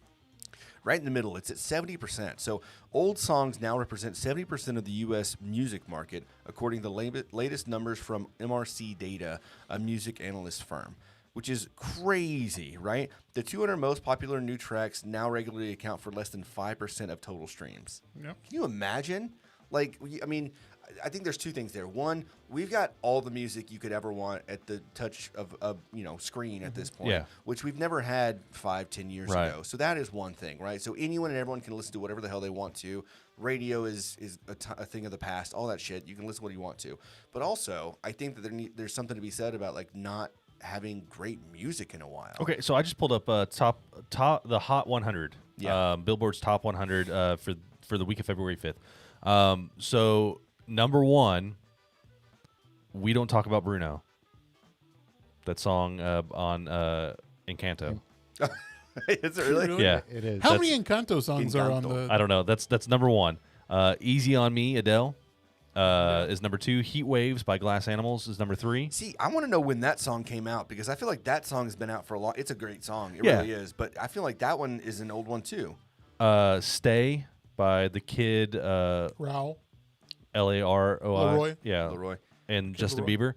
Right in the middle. It's at 70%. So old songs now represent 70% of the U.S. music market, according to the latest numbers from MRC Data, a music analyst firm, which is crazy, right? The 200 most popular new tracks now regularly account for less than 5% of total streams. Yep. Can you imagine? I think there's 2 things there. One, we've got all the music you could ever want at the touch of a screen at this point, Yeah. which we've never had 5-10 years Right. ago. So that is one thing, right? So anyone and everyone can listen to whatever the hell they want to. Radio is a thing of the past, all that shit. You can listen to what you want to. But also, I think that there's something to be said about like not having great music in a while. Okay, so I just pulled up the Hot 100. Yeah. Billboard's Top 100 for the week of February 5th. So number 1, We Don't Talk About Bruno. That song on Encanto. Is it really? Yeah. It is. How many Encanto songs are on Encanto. the? I don't know. That's number 1. Easy on Me, Adele, is number 2. Heat Waves by Glass Animals is number 3. See, I want to know when that song came out because I feel like that song has been out for a long. It's a great song. It Yeah. really is. But I feel like that one is an old one too. Stay by the Kid Raul. Laroi. Leroy? Yeah. Leroy. And Justin Leroy. Bieber.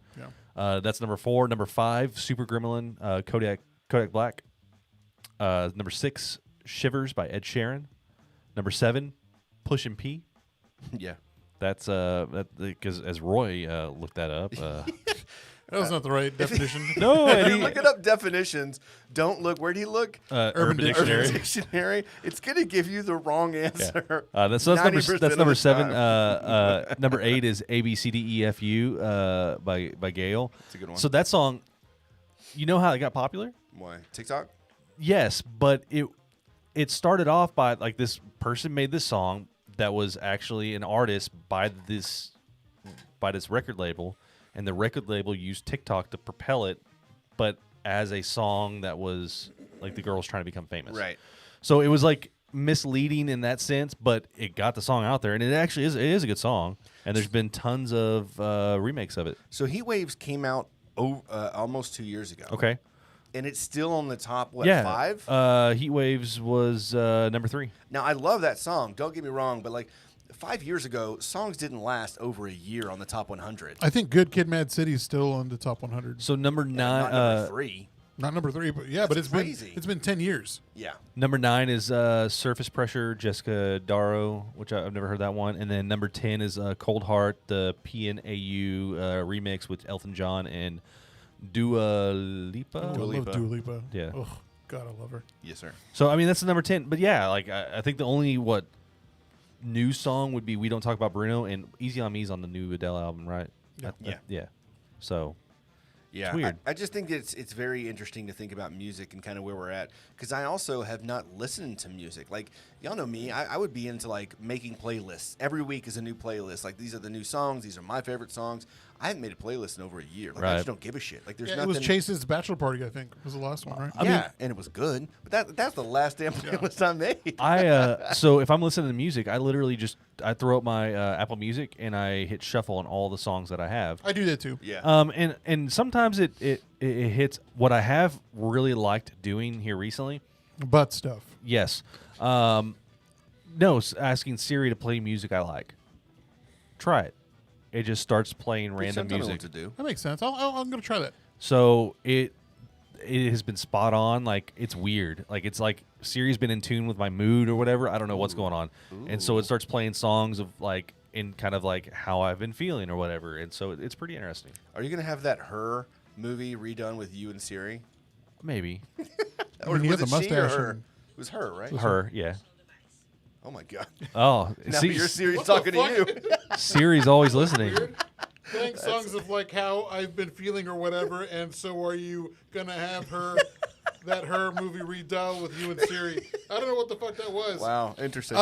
Yeah. That's number 4. Number 5, Super Gremlin, Kodak Black. Number 6, Shivers by Ed Sharon. Number 7, Push and P. Yeah. That's because as Roy looked that up. That was not the right definition. No, If and you're he, looking up definitions, don't look. Where do you look? Urban Dictionary. Dictionary. Dictionary. It's gonna give you the wrong answer. That's 90% number of the 7. time. Number 8 is ABCDEFU by Gail. That's a good one. So that song, you know how it got popular? Why? TikTok? Yes, but it started off by like this person made this song that was actually an artist by this record label, and the record label used TikTok to propel it, but as a song that was like the girls trying to become famous. Right. So it was like misleading in that sense, but it got the song out there, and it actually is a good song. And there's been tons of remakes of it. So Heat Waves came out almost 2 years ago. Okay. And it's still on the top, Yeah. 5? Heat Waves was number 3. Now, I love that song. Don't get me wrong, but like 5 years ago, songs didn't last over a year on the top 100. I think Good Kid, Mad City is still on the top 100. So number 9, Not number 3. Not number 3, but yeah, but it's crazy. been 10 years. Yeah. number 9 is Surface Pressure, Jessica Darrow, which I've never heard that one, and then number 10 is Cold Heart, the PNAU remix with Elton John and Dua Lipa. I love Dua Lipa. Yeah. Ugh, God, I love her. Yes, sir. So I mean that's the number 10, but yeah, like I think the only new song would be We Don't Talk About Bruno and Easy on Me's on the new Adele album, right? Yeah. Yeah. So Yeah, It's weird. I just think it's very interesting to think about music and kind of where we're at, because I also have not listened to music. Like, y'all know me, I would be into like making playlists. Every week is a new playlist. Like, these are the new songs. These are my favorite songs. I haven't made a playlist in over a year. Like, I Right. just don't give a shit. Like, there's Yeah, it nothing. was Chase's bachelor party, I think, was the last one, right? Yeah, and it was good. But that's the last damn playlist I made. so if I'm listening to music, I literally just I throw up my Apple Music and I hit shuffle on all the songs that I have. I do that too. Yeah. And sometimes it hits what I have really liked doing here recently. Butt stuff. Yes. Asking Siri to play music I like. Try it. It just starts playing random Sometimes I know music. what to do. That makes sense. I'm going to try that. So it has been spot on. Like, it's weird. Like, it's like Siri's been in tune with my mood or whatever. I don't know what's going on. And so it starts playing songs of like in kind of like how I've been feeling or whatever. And so it's pretty interesting. Are you going to have that Her movie redone with you and Siri? Maybe. Or he was had it the she or mustache her? and- It was her, right? Her, yeah. Oh, my God. Oh, Now see, your Siri's What the talking to you. Siri's always listening. Playing songs of like how I've been feeling or whatever, and so are you going to have that Her movie redone with you and Siri? I don't know what the fuck that was. Wow, interesting.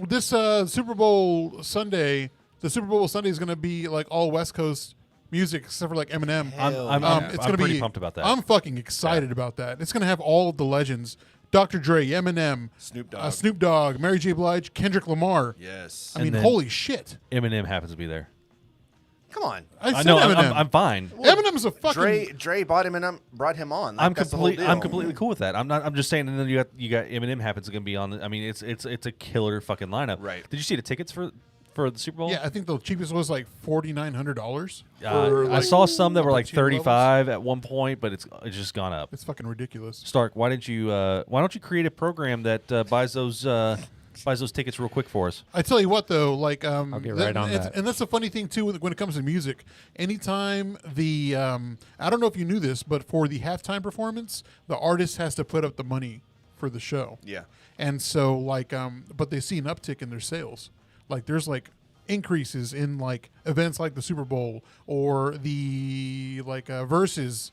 This Super Bowl Sunday, the Super Bowl Sunday is going to be like all West Coast music except for like Eminem. I'm pretty pumped about that. I'm fucking excited about that. It's going to have all of the legends: Dr. Dre, Eminem, Snoop Dogg. Mary J. Blige, Kendrick Lamar. Yes. I mean, then- holy shit! Eminem happens to be there. Come on. I I said know. Eminem. I'm fine. Eminem's a fucking. Dre brought him on. Like, I'm that's the whole completely deal. cool with that. I'm just saying. And then you got Eminem happens to be on. I mean, it's a killer fucking lineup. Right. Did you see the tickets for the Super Bowl? Yeah, I think the cheapest was like $4,900. I saw some that were like upper tier 35 at one point, but it's just gone up. It's fucking ridiculous. Stark, why don't you create a program that buys those tickets real quick for us? I tell you what, though, like I'll get right on that. And that's the funny thing too when it comes to music. Anytime the I don't know if you knew this, but for the halftime performance, the artist has to put up the money for the show. Yeah. And so but they see an uptick in their sales. Like there's like increases in like events like the Super Bowl or the versus.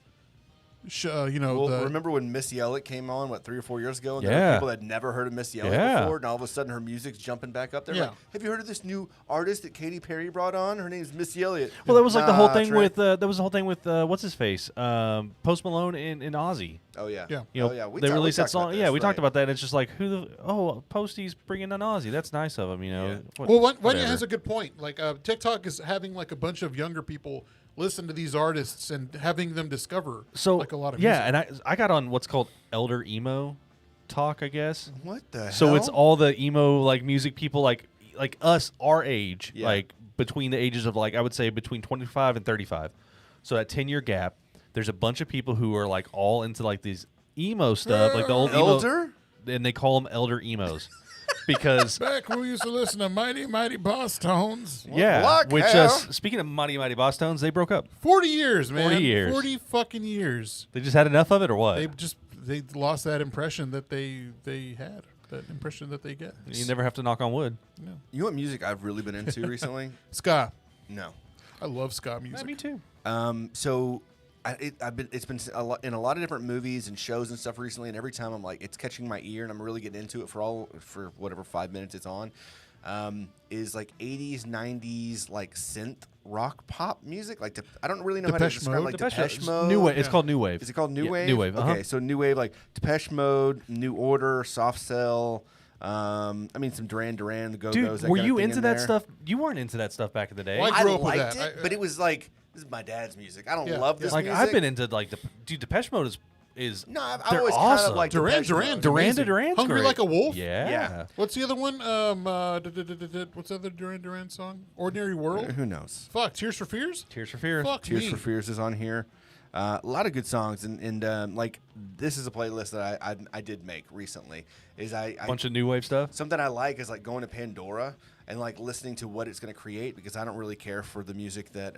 Remember when Missy Elliott came on, 3 or 4 years ago? And there Yeah. were people that had never heard of Missy Elliott Yeah. before, and all of a sudden her music's jumping back up there. Yeah. Like, have you heard of this new artist that Katy Perry brought on? Her name's Missy Elliott. Well, that was like the whole Nah, thing Trent. with what's his face, Post Malone and Ozzy. Oh yeah. Yeah. You know, Oh yeah. We they talked- we released that talked about song. this, Yeah, we talked right. about that. And it's just like Posty's bringing on Ozzy. That's nice of him. You know. Yeah. Well, Vanya whatever. has a good point. Like TikTok is having like a bunch of younger people listen to these artists and having them discover like a lot of music. and I got on what's called elder emo talk, I guess. What the hell? So it's all the emo like music people like us our age, Yeah. like between the ages of like I would say between 25 and 35. So that 10-year gap, there's a bunch of people who are like all into like these emo stuff, like the old Elder? emo, and they call them elder emos. Because Back when we used to listen to Mighty Mighty Boss Tones. yeah, Black which hair. speaking of Mighty Mighty Boss Tones, they broke up. 40 years, man. 40 years. 40 fucking years. They just had enough of it, or what? They lost that impression that they had. That impression that they get. You never have to knock on wood. You know what music I've really been into recently? Ska. No. I love ska music. Me too. So It's been a lot, in a lot of different movies and shows and stuff recently, and every time I'm like, it's catching my ear, and I'm really getting into it for whatever 5 minutes it's on. Is like 80s, 90s like synth rock pop music. Like I don't really know how to describe Mode? like Depeche Mode. New wave. It's called new wave. Is it called New Wave? New Wave. Okay, so New Wave, like Depeche Mode, New Order, Soft Cell. I mean, some Duran Duran, the Go-Go's. Dude, were you into that stuff? You weren't into that stuff back in the day. Well, I grew up with liked that. it, but it was like, this is my dad's music. I don't Yeah, love this like music. I've been into like dude, Depeche Mode is No, I've they're always kind awesome. of like Duran Depeche Duran. Mode. Duran Amazing. Duran's Hungry great. Like a Wolf? Yeah. What's the other one? What's the other Duran Duran song? Ordinary World? Who knows? Fuck, Tears for Fears? Tears for Fears. Fuck Tears me. for Fears is on here. A lot of good songs, and like this is a playlist that I did make recently. Is I Bunch of new wave stuff. something I like is like going to Pandora and like listening to what it's going to create, because I don't really care for the music that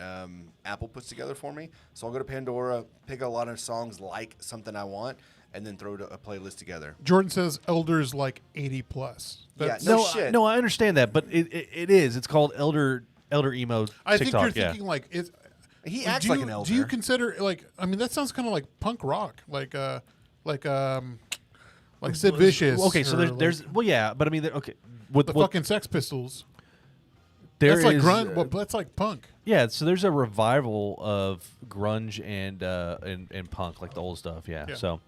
Apple puts together for me. So I'll go to Pandora, pick a lot of songs like something I want, and then throw a playlist together. Jordan says elders like 80 plus. That's- No shit. No, I understand that, but it is. It's called elder emo I think TikTok. you're yeah. thinking like it's. He acts do like you, an elder. Do you consider like? I mean, that sounds kind of like punk rock, like Sid Vicious. Okay, so or there's like well, yeah, but I mean, okay, what the what fucking Sex Pistols. there That's like is, grunge, but that's like punk. yeah. So there's a revival of grunge and punk, like the old stuff. Yeah. Yeah. So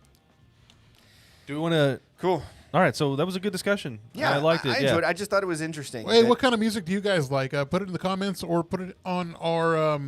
do we want to? Cool. All right, so that was a good discussion. Yeah, I liked it. I yeah. enjoyed it. I just thought it was interesting. Hey, that- what kind of music do you guys like? Put it in the comments or put it on our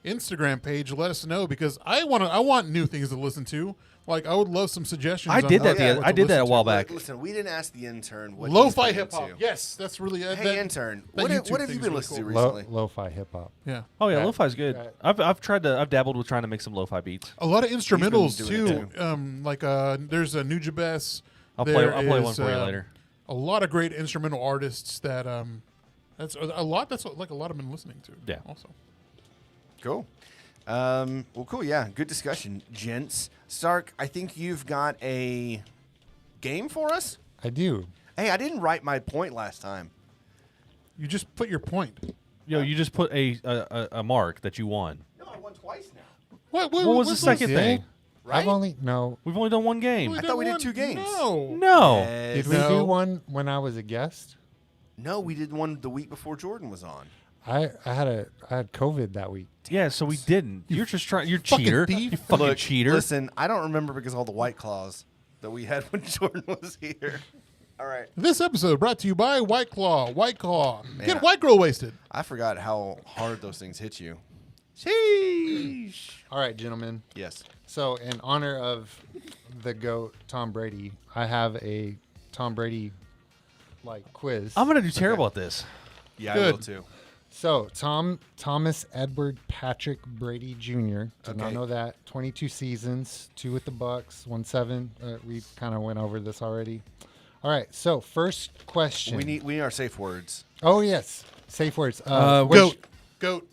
Instagram page. Let us know, because I want new things to listen to. Like, I would love some suggestions. I on did what that. yeah, to I did that a listen while to. back. Listen, we didn't ask the intern what Lo-fi he's been hip hop. into. Yes, that's really Hey, intern, that what YouTube have you thing's been really listening cool. to recently? Lo-fi hip hop. Yeah. Oh yeah, Right. lo-fi's good. Right. I've dabbled with trying to make some lo-fi beats. A lot of instrumentals doing it too. Like there's a Nujabes. I'll play one for you later. A lot of great instrumental artists that that's a lot. That's like a lot I've been listening to. Yeah. Also. Cool. Well, cool. Yeah, good discussion, gents. Stark, I think you've got a game for us. I do. Hey, I didn't write my point last time. You just put your point. You just put a mark that you won. No, I won twice now. What was the second Did? thing? Right? I've only no. We've only done one game. I thought we did 2 games. No. No. Did we No. do one when I was a guest? No, we did one the week before Jordan was on. I had COVID that week. Yeah, so we didn't. You're just trying. You're fucking cheater. thief. You fucking Look, cheater. Listen, I don't remember because of all the White Claws that we had when Jordan was here. All right. This episode brought to you by White Claw. White Claw. Man. Get white girl wasted. I forgot how hard those things hit you. Sheesh. All right, gentlemen. Yes. So, in honor of the GOAT, Tom Brady, I have a Tom Brady quiz. I'm gonna do terrible at this. Yeah, Good. I will too. So, Thomas Edward Patrick Brady Jr. Did Okay. not know that. 22 seasons, 2 with the Bucks, 1-7. We kind of went over this already. All right. So, first question. We need our safe words. Oh yes, safe words. Goat.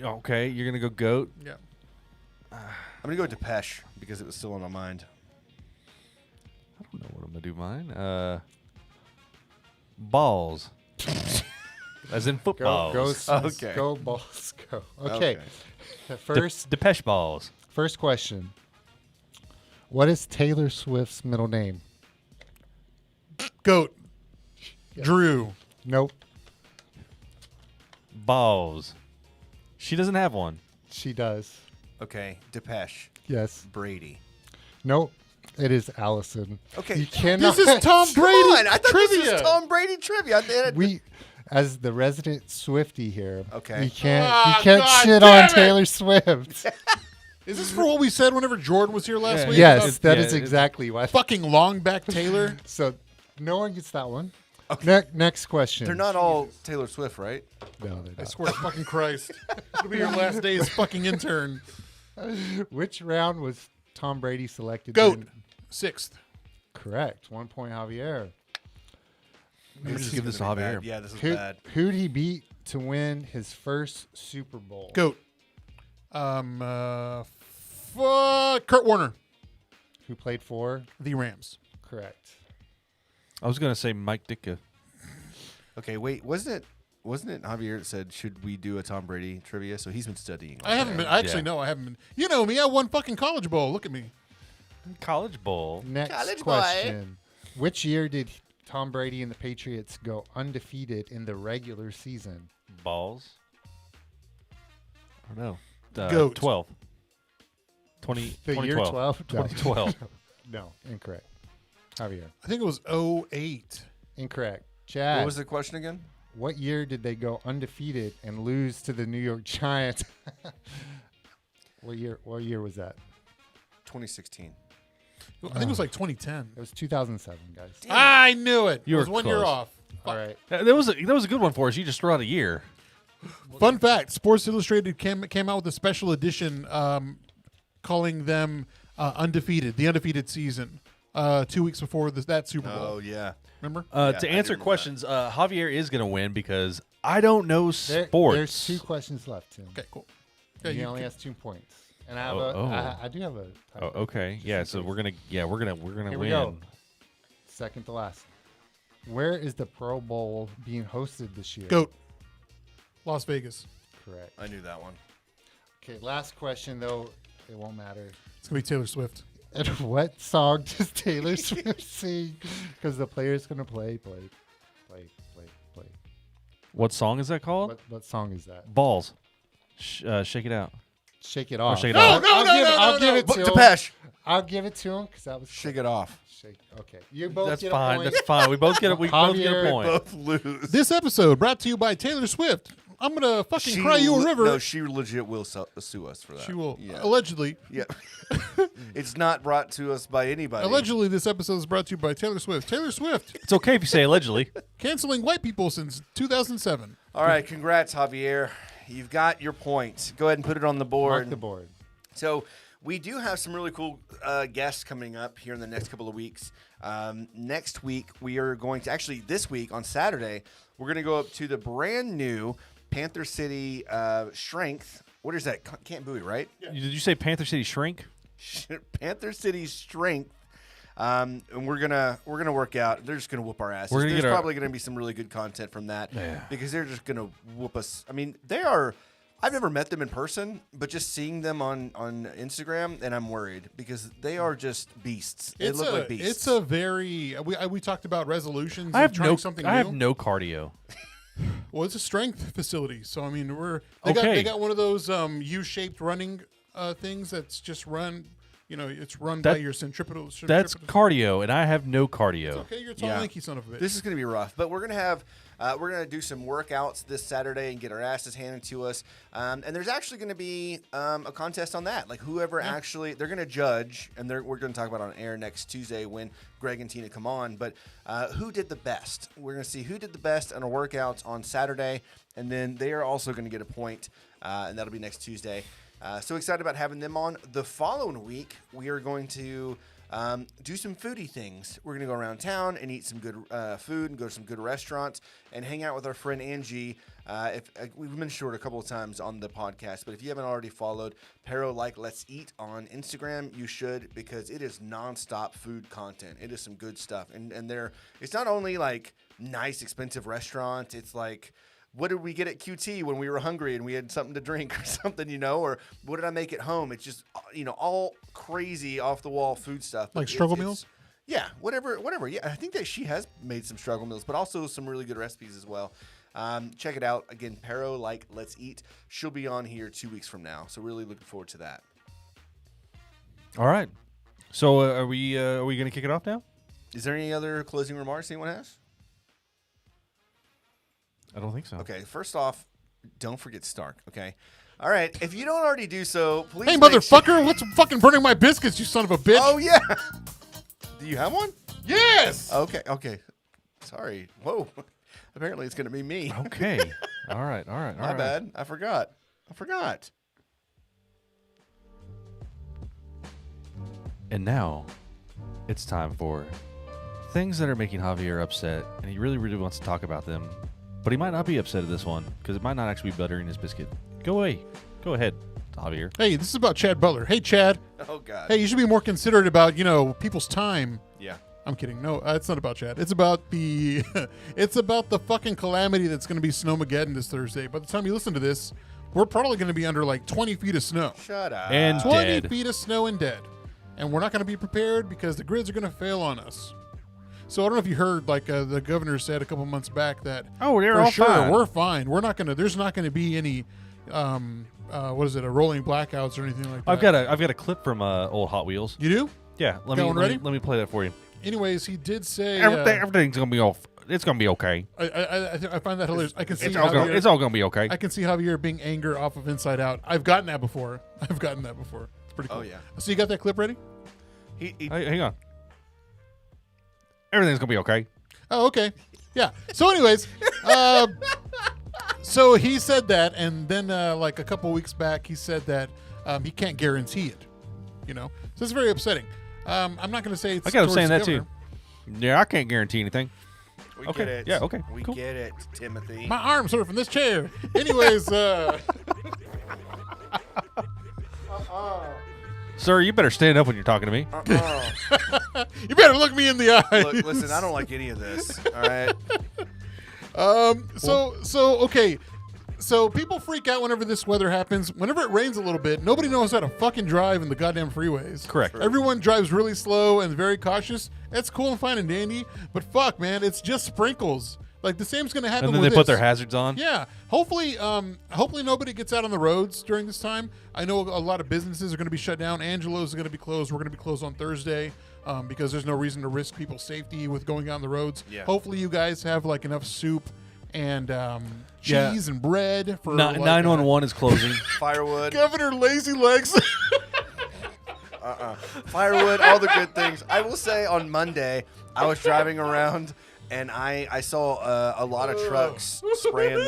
Okay, you're gonna go goat. Yeah. I'm gonna go Depeche because it was still on my mind. I don't know what I'm gonna do. Mine. Balls. As in Go, footballs. go, Suns, Okay. go balls, go. Okay. First Depeche balls. First question. What is Taylor Swift's middle name? Goat. Drew. Nope. Balls. She doesn't have one. She does. Okay, Depeche. Yes. Brady. Nope. It is Allison. Okay. You cannot. This is Tom Come Brady on, I thought this trivia. was Tom Brady trivia. We, as the resident Swiftie here, Okay. you can't Ah, you can't God shit damn on it. Taylor Swift. Is this for what we said whenever Jordan was here last Yeah. week? Yes, it's- that yeah, is it's- exactly why. Fucking long back Taylor. So no one gets that one. Okay. Next question. They're not all Taylor Swift, right? No, they're I not. swear to fucking Christ. It'll be your last day as fucking intern. Which round was Tom Brady selected? Goat. in? 6th. Correct. 1 point, Javier. Let's is give this to gonna be Javier. bad. Yeah, this is Who bad. who'd he beat to win his first Super Bowl? Goat. Kurt Warner. Who played for? The Rams. Correct. I was gonna say Mike Ditka. Okay, wait. Wasn't wasn't it Javier that said, should we do a Tom Brady trivia? So he's been studying. I haven't been. Actually, no, I haven't been. You know me. I won fucking College Bowl. Look at me. College Bowl. Next College question. Which year did Tom Brady and the Patriots go undefeated in the regular season? Balls. I don't know. Goat. 12. The year 2012. 12? No. 2012. No, incorrect. Javier. I think it was 08. Incorrect. Chad. What was the question again? What year did they go undefeated and lose to the New York Giants? What year was that? 2016. I think it was like 2010. It was 2007, guys. I knew it. You it was were 1 year close. off. All right. That was a good one for us. You just threw out a year. Fun fact: Sports Illustrated came out with a special edition calling them undefeated, the undefeated season, 2 weeks before that Super Bowl. Oh, yeah. Remember? Yeah, To I answer do remember questions, Javier is going to win because I don't know sports. There's 2 questions left, Tim. Okay, cool. Okay, He you only can- has 2 points. And I have Oh. I do have a Oh, okay. Yeah, so we're gonna Here win. we go. Second to last. Where is the Pro Bowl being hosted this year? Goat. Las Vegas. Correct. I knew that one. Okay, last question though. It won't matter. It's gonna be Taylor Swift. And what song does Taylor Swift sing? Because the player's gonna play. What song is that called? What song is that? Balls. Shake it out. Shake it off. Shake it off. I'll give it to him. Depeche. I'll give it to him because that was Shake it off. Shake. Okay, you both That's get fine. a point. That's fine. We both get a Javier, point. Both lose. This episode brought to you by Taylor Swift. I'm gonna fucking cry you a river. No, she legit will sue us for that. She will. Yeah. Allegedly. Yeah. It's not brought to us by anybody. Allegedly, this episode is brought to you by Taylor Swift. Taylor Swift It's okay if you say allegedly. canceling white people since 2007. All right, congrats, Javier. You've got your point. Go ahead and put it on the board. Mark the board. So we do have some really cool guests coming up here in the next couple of weeks. Next week, we are going to actually this week on Saturday, we're going to go up to the brand new Panther City Strength. What is that? Camp Bowie, right? Did you say Panther City Shrink? Panther City Strength. And we're gonna work out. They're just gonna whoop our asses. We're gonna There's get our- probably gonna be some really good content from that Yeah. because they're just gonna whoop us. I mean, they are. I've never met them in person, but just seeing them on Instagram, and I'm worried because they are just beasts. They look like beasts. It's a very we talked about resolutions. I and have trying no. something I new. have no cardio. Well, it's a strength facility, so I mean, Okay. they got one of those U-shaped running things that's just run. You know, it's run by your centripetal. That's cardio, and I have no cardio. It's okay. You're a tall, Yeah. lanky son of a bitch. This is going to be rough, but we're going to have we're going to do some workouts this Saturday and get our asses handed to us. And there's actually going to be a contest on that. Like whoever actually they're going to judge, and we're going to talk about it on air next Tuesday when Greg and Tina come on. But who did the best? We're going to see who did the best on our workouts on Saturday, and then they are also going to get a point, and that'll be next Tuesday. So excited about having them on. The following week, we are going to do some foodie things. We're going to go around town and eat some good food and go to some good restaurants and hang out with our friend Angie. We've been short a couple of times on the podcast, but if you haven't already followed Pero Like Let's Eat on Instagram, you should because it is nonstop food content. It is some good stuff. And it's not only like nice, expensive restaurants. It's like, what did we get at QT when we were hungry and we had something to drink or something, or what did I make at home? It's just, all crazy off the wall food stuff. Like struggle meals? Yeah, whatever. Yeah, I think that she has made some struggle meals, but also some really good recipes as well. Check it out. Again, Pero Like Let's Eat. She'll be on here 2 weeks from now. So really looking forward to that. All right. So are we going to kick it off now? Is there any other closing remarks anyone has? I don't think so. Okay, first off, don't forget Stark, okay? All right, if you don't already do so, please Hey, make sure- motherfucker! What's fucking burning my biscuits, you son of a bitch? Oh, yeah. Do you have one? yes. Okay. Sorry. Whoa. Apparently it's going to be me. Okay. All right. My bad. I forgot. And now, it's time for things that are making Javier upset, and he really, really wants to talk about them. But he might not be upset at this one, because it might not actually be buttering his biscuit. Go ahead, Javier. Hey, this is about Chad Butler. Hey, Chad. Oh, God. Hey, you should be more considerate about people's time. Yeah. I'm kidding. No, it's not about Chad. It's about the it's about the fucking calamity that's going to be Snowmageddon this Thursday. By the time you listen to this, we're probably going to be under like 20 feet of snow. Shut up. And 20 dead. feet of snow and dead. And we're not going to be prepared because the grids are going to fail on us. So I don't know if you heard, like the governor said a couple months back that They're for all sure fine. we're fine. We're not going to. There's not going to be any what is it? A rolling blackouts or anything like that. I've got a clip from old Hot Wheels. You do? Yeah, Got one ready? let me play that for you. Anyways, he did say Everything's gonna be off. It's gonna be okay. I find that hilarious. I can see It's all gonna be okay. I can see Javier being anger off of Inside Out. I've gotten that before. It's pretty cool. Oh, yeah. So you got that clip ready? He Hang on. Everything's gonna be okay. Oh, okay. Yeah. So, anyways, so he said that, and then like a couple weeks back, he said that he can't guarantee it. You know, so it's very upsetting. I'm not going to say it's. I got him towards saying the that too. governor. Yeah, I can't guarantee anything. We Okay. get it. Yeah, okay, We cool. get it, Timothy. My arms hurt from this chair. Anyways, Sir, you better stand up when you're talking to me. you better look me in the eye. Look, listen, I don't like any of this. All right. Okay. So people freak out whenever this weather happens. Whenever it rains a little bit, nobody knows how to fucking drive in the goddamn freeways. Correct. Everyone drives really slow and very cautious. That's cool and fine and dandy, but fuck, man, it's just sprinkles. Like the same's gonna happen. And then with they put this. their hazards on. Yeah. Hopefully nobody gets out on the roads during this time. I know a lot of businesses are going to be shut down. Angelo's going to be closed. We're going to be closed on Thursday because there's no reason to risk people's safety with going on the roads. Yeah. Hopefully you guys have like enough soup and Yeah. cheese and bread for 911 is closing. Firewood. Governor Lazy Legs. Firewood, all the good things. I will say on Monday, I was driving around and I saw a lot of trucks spraying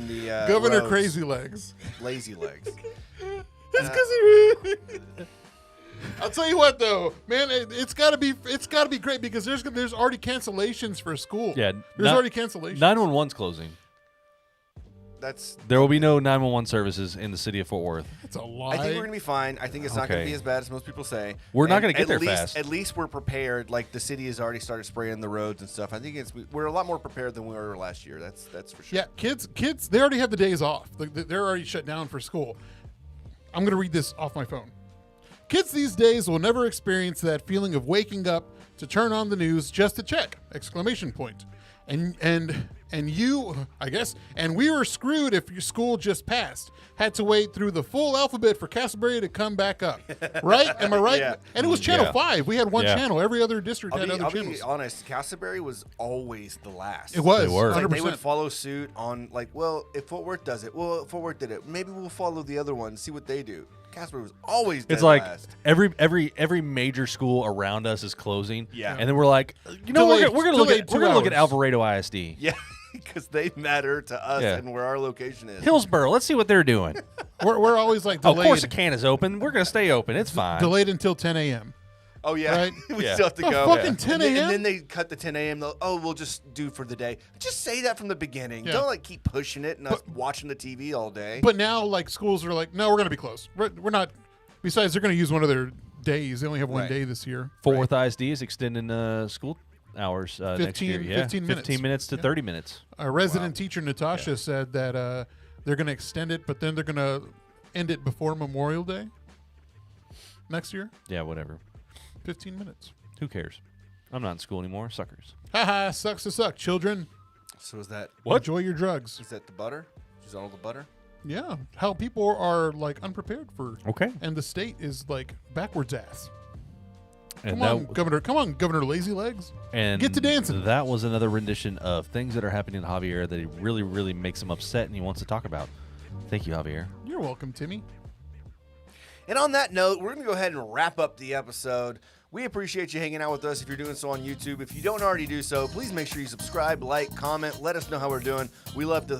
the Governor roads. Crazy Legs. Lazy Legs. It's because he. I'll tell you what, though, man, it's got to be great because there's already cancellations for school. Yeah, there's already cancellations. 911's closing. That's. There will be no 911 services in the city of Fort Worth. That's a lie. I think we're gonna be fine. I think it's not gonna Okay. be as bad as most people say. We're not And gonna get there at least, fast. At least we're prepared. Like the city has already started spraying the roads and stuff. I think we're a lot more prepared than we were last year. That's for sure. Yeah, kids, they already have the days off. They're already shut down for school. I'm gonna read this off my phone. Kids these days will never experience that feeling of waking up to turn on the news just to check! Exclamation point. And you, I guess, and we were screwed if your school just passed. Had to wait through the full alphabet for Castleberry to come back up. Right? Am I right? Yeah. And it was Channel Yeah. 5. We had one Yeah. channel. Every other district had other I'll channels. be honest. Castleberry was always the last. It was. They were. 100%. They would follow suit on like, well, if Fort Worth does it, well, Fort Worth did it. Maybe we'll follow the other one, see what they do. Castleberry was always dead It's like last. every major school around us is closing. Yeah. And then we're like, you know, Delayed- we're gonna look delayed at 2 Alvarado ISD. Yeah, because they matter to us Yeah. and where our location is. Hillsboro, let's see what they're doing. We're always like Oh, delayed. Corsicana's open. We're gonna stay open. It's fine. Delayed until 10 a.m. Oh yeah, Right? we Yeah. still have to Oh, go. fucking 10 And then- a.m.? And then they cut the 10 a.m. Oh, we'll just do for the day. Just say that from the beginning. Yeah. Don't like keep pushing it and us watching the TV all day. But now, like, schools are like, no, we're going to be closed. We're not. Besides, they're going to use one of their days. They only have one Right. day this year. Fort Worth ISD is extending school hours next year. 15 minutes. 15 minutes to 30 minutes. Our resident teacher, Natasha, said that they're going to extend it, but then they're going to end it before Memorial Day next year. Yeah, whatever. 15 minutes. Who cares? I'm not in school anymore. Suckers. Haha, sucks to suck. Children, So is that enjoy your drugs. is that the butter? Is that all the butter? Yeah. How people are, like, unprepared for. Okay. And the state is, like, backwards ass. And Come on, Governor Lazy Legs. and get to dancing. That was another rendition of things that are happening to Javier that he really, really makes him upset and he wants to talk about. Thank you, Javier. You're welcome, Timmy. And on that note, we're going to go ahead and wrap up the episode. We appreciate you hanging out with us if you're doing so on YouTube. If you don't already do so, please make sure you subscribe, like, comment, let us know how we're doing. We love the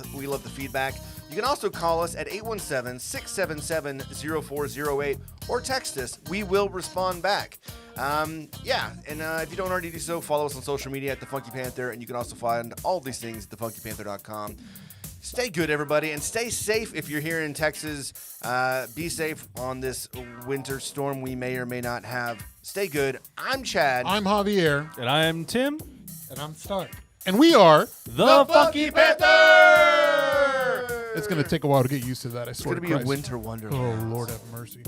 feedback. You can also call us at 817-677-0408 or text us. We will respond back. If you don't already do so, follow us on social media at The Funky Panther, and you can also find all these things at thefunkypanther.com. Stay good, everybody, and stay safe if you're here in Texas. Be safe on this winter storm we may or may not have. Stay good. I'm Chad. I'm Javier. And I'm Tim. And I'm Stark. And we are The Funky Panther! It's going to take a while to get used to that, I swear It's to going to be a Christ. winter Oh, wonderland. Lord have mercy.